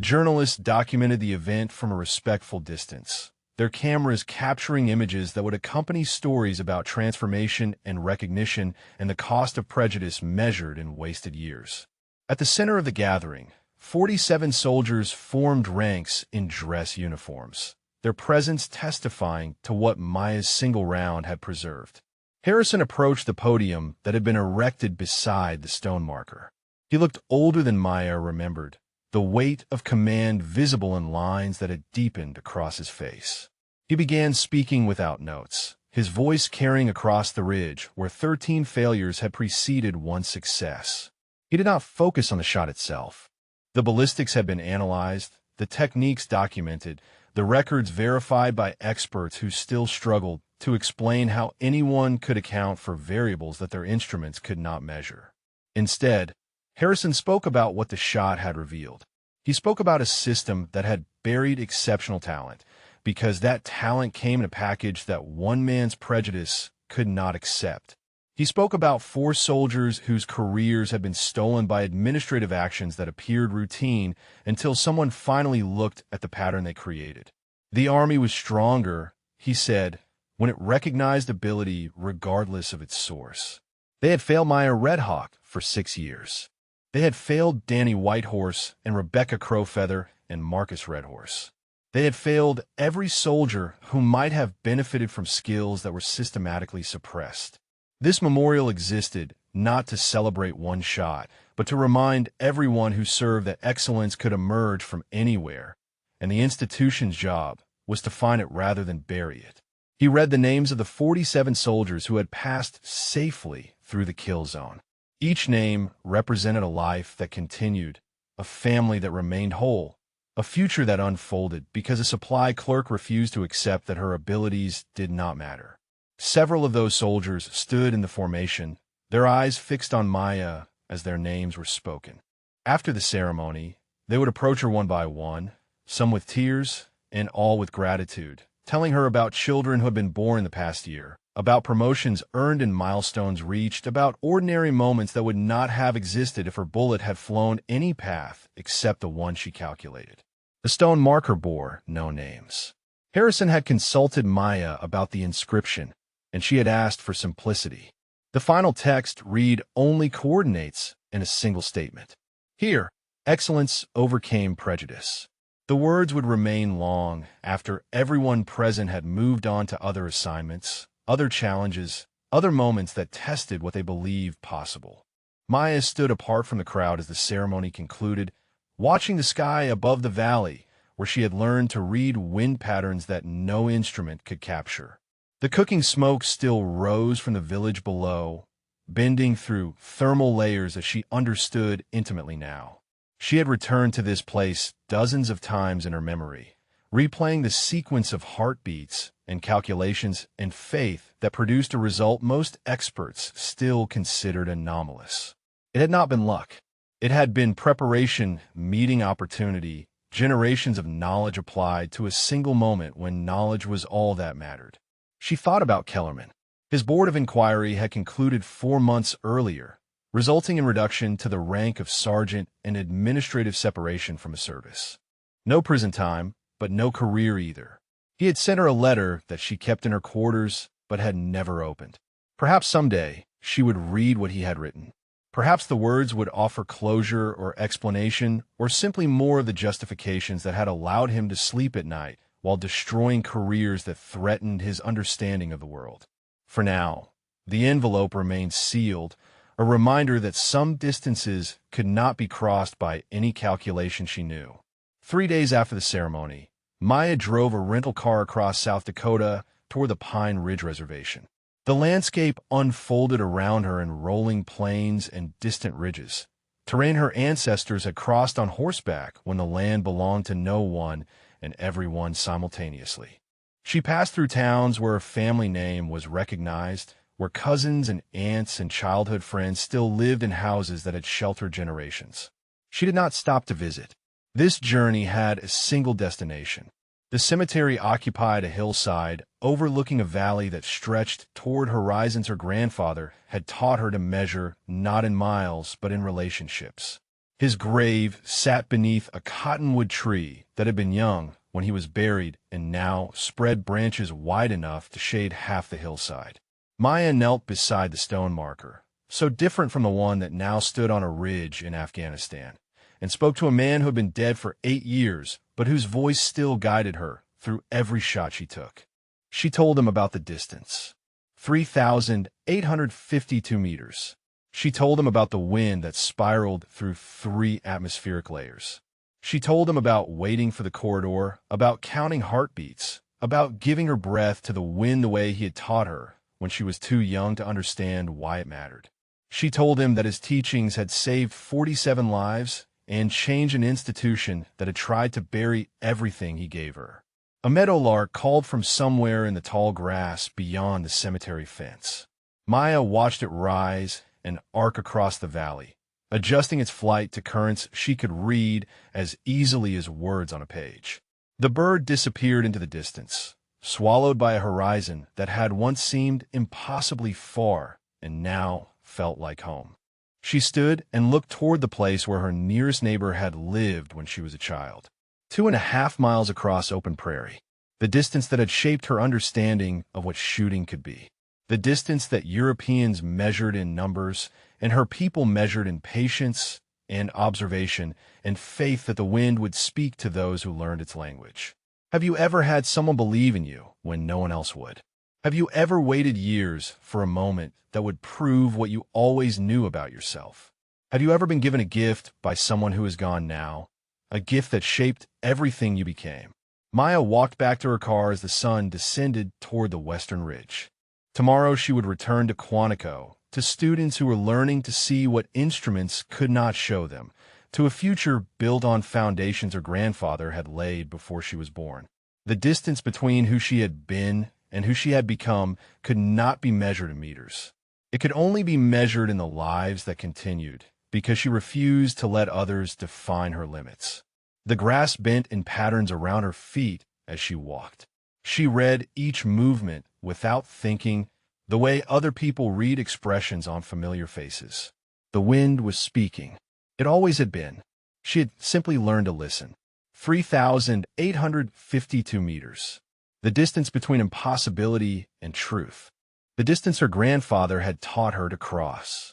Journalists documented the event from a respectful distance, their cameras capturing images that would accompany stories about transformation and recognition and the cost of prejudice measured in wasted years. At the center of the gathering, 47 soldiers formed ranks in dress uniforms, their presence testifying to what Maya's single round had preserved. Harrison approached the podium that had been erected beside the stone marker. He looked older than Maya remembered, the weight of command visible in lines that had deepened across his face. He began speaking without notes, his voice carrying across the ridge where 13 failures had preceded one success. He did not focus on the shot itself. The ballistics had been analyzed, the techniques documented, the records verified by experts who still struggled to explain how anyone could account for variables that their instruments could not measure. Instead, Harrison spoke about what the shot had revealed. He spoke about a system that had buried exceptional talent, because that talent came in a package that one man's prejudice could not accept. He spoke about 4 soldiers whose careers had been stolen by administrative actions that appeared routine until someone finally looked at the pattern they created. The Army was stronger, he said, when it recognized ability regardless of its source. They had failed Maya Redhawk for 6 years. They had failed Danny Whitehorse and Rebecca Crowfeather and Marcus Redhorse. They had failed every soldier who might have benefited from skills that were systematically suppressed. This memorial existed not to celebrate one shot, but to remind everyone who served that excellence could emerge from anywhere, and the institution's job was to find it rather than bury it. He read the names of the 47 soldiers who had passed safely through the kill zone. Each name represented a life that continued, a family that remained whole, a future that unfolded because a supply clerk refused to accept that her abilities did not matter. Several of those soldiers stood in the formation, their eyes fixed on Maya as their names were spoken. After the ceremony, they would approach her one by one, some with tears and all with gratitude, telling her about children who had been born the past year, about promotions earned and milestones reached, about ordinary moments that would not have existed if her bullet had flown any path except the one she calculated. The stone marker bore no names. Harrison had consulted Maya about the inscription, and she had asked for simplicity. The final text read only coordinates in a single statement. Here, excellence overcame prejudice. The words would remain long after everyone present had moved on to other assignments, other challenges, other moments that tested what they believed possible. Maya stood apart from the crowd as the ceremony concluded, watching the sky above the valley where she had learned to read wind patterns that no instrument could capture. The cooking smoke still rose from the village below, bending through thermal layers as she understood intimately now. She had returned to this place dozens of times in her memory, replaying the sequence of heartbeats and calculations and faith that produced a result most experts still considered anomalous. It had not been luck. It had been preparation, meeting opportunity, generations of knowledge applied to a single moment when knowledge was all that mattered. She thought about Kellerman. His board of inquiry had concluded 4 months earlier, resulting in reduction to the rank of sergeant and administrative separation from a service. No prison time, but no career either. He had sent her a letter that she kept in her quarters but had never opened. Perhaps someday she would read what he had written. Perhaps the words would offer closure or explanation, or simply more of the justifications that had allowed him to sleep at night while destroying careers that threatened his understanding of the world. For now, the envelope remained sealed, a reminder that some distances could not be crossed by any calculation she knew. 3 days after the ceremony, Maya drove a rental car across South Dakota toward the Pine Ridge Reservation. The landscape unfolded around her in rolling plains and distant ridges, terrain her ancestors had crossed on horseback when the land belonged to no one and everyone simultaneously. She passed through towns where her family name was recognized, where cousins and aunts and childhood friends still lived in houses that had sheltered generations. She did not stop to visit. This journey had a single destination. The cemetery occupied a hillside overlooking a valley that stretched toward horizons her grandfather had taught her to measure not in miles but in relationships. His grave sat beneath a cottonwood tree that had been young when he was buried and now spread branches wide enough to shade half the hillside. Maya knelt beside the stone marker, so different from the one that now stood on a ridge in Afghanistan, and spoke to a man who had been dead for 8 years, but whose voice still guided her through every shot she took. She told him about the distance. 3,852 meters. She told him about the wind that spiraled through 3 atmospheric layers. She told him about waiting for the corridor, about counting heartbeats, about giving her breath to the wind the way he had taught her when she was too young to understand why it mattered. She told him that his teachings had saved 47 lives and changed an institution that had tried to bury everything he gave her. A meadowlark called from somewhere in the tall grass beyond the cemetery fence. Maya watched it rise and arc across the valley, adjusting its flight to currents she could read as easily as words on a page. The bird disappeared into the distance, swallowed by a horizon that had once seemed impossibly far and now felt like home. She stood and looked toward the place where her nearest neighbor had lived when she was a child. 2.5 miles across open prairie, the distance that had shaped her understanding of what shooting could be. The distance that Europeans measured in numbers and her people measured in patience and observation and faith that the wind would speak to those who learned its language. Have you ever had someone believe in you when no one else would? Have you ever waited years for a moment that would prove what you always knew about yourself? Have you ever been given a gift by someone who is gone now, a gift that shaped everything you became? Maya walked back to her car as the sun descended toward the western ridge. Tomorrow she would return to Quantico, to students who were learning to see what instruments could not show them, to a future built on foundations her grandfather had laid before she was born. The distance between who she had been and who she had become could not be measured in meters. It could only be measured in the lives that continued, because she refused to let others define her limits. The grass bent in patterns around her feet as she walked. She read each movement without thinking, the way other people read expressions on familiar faces. The wind was speaking. It always had been. She had simply learned to listen. 3,852 meters. The distance between impossibility and truth. The distance her grandfather had taught her to cross.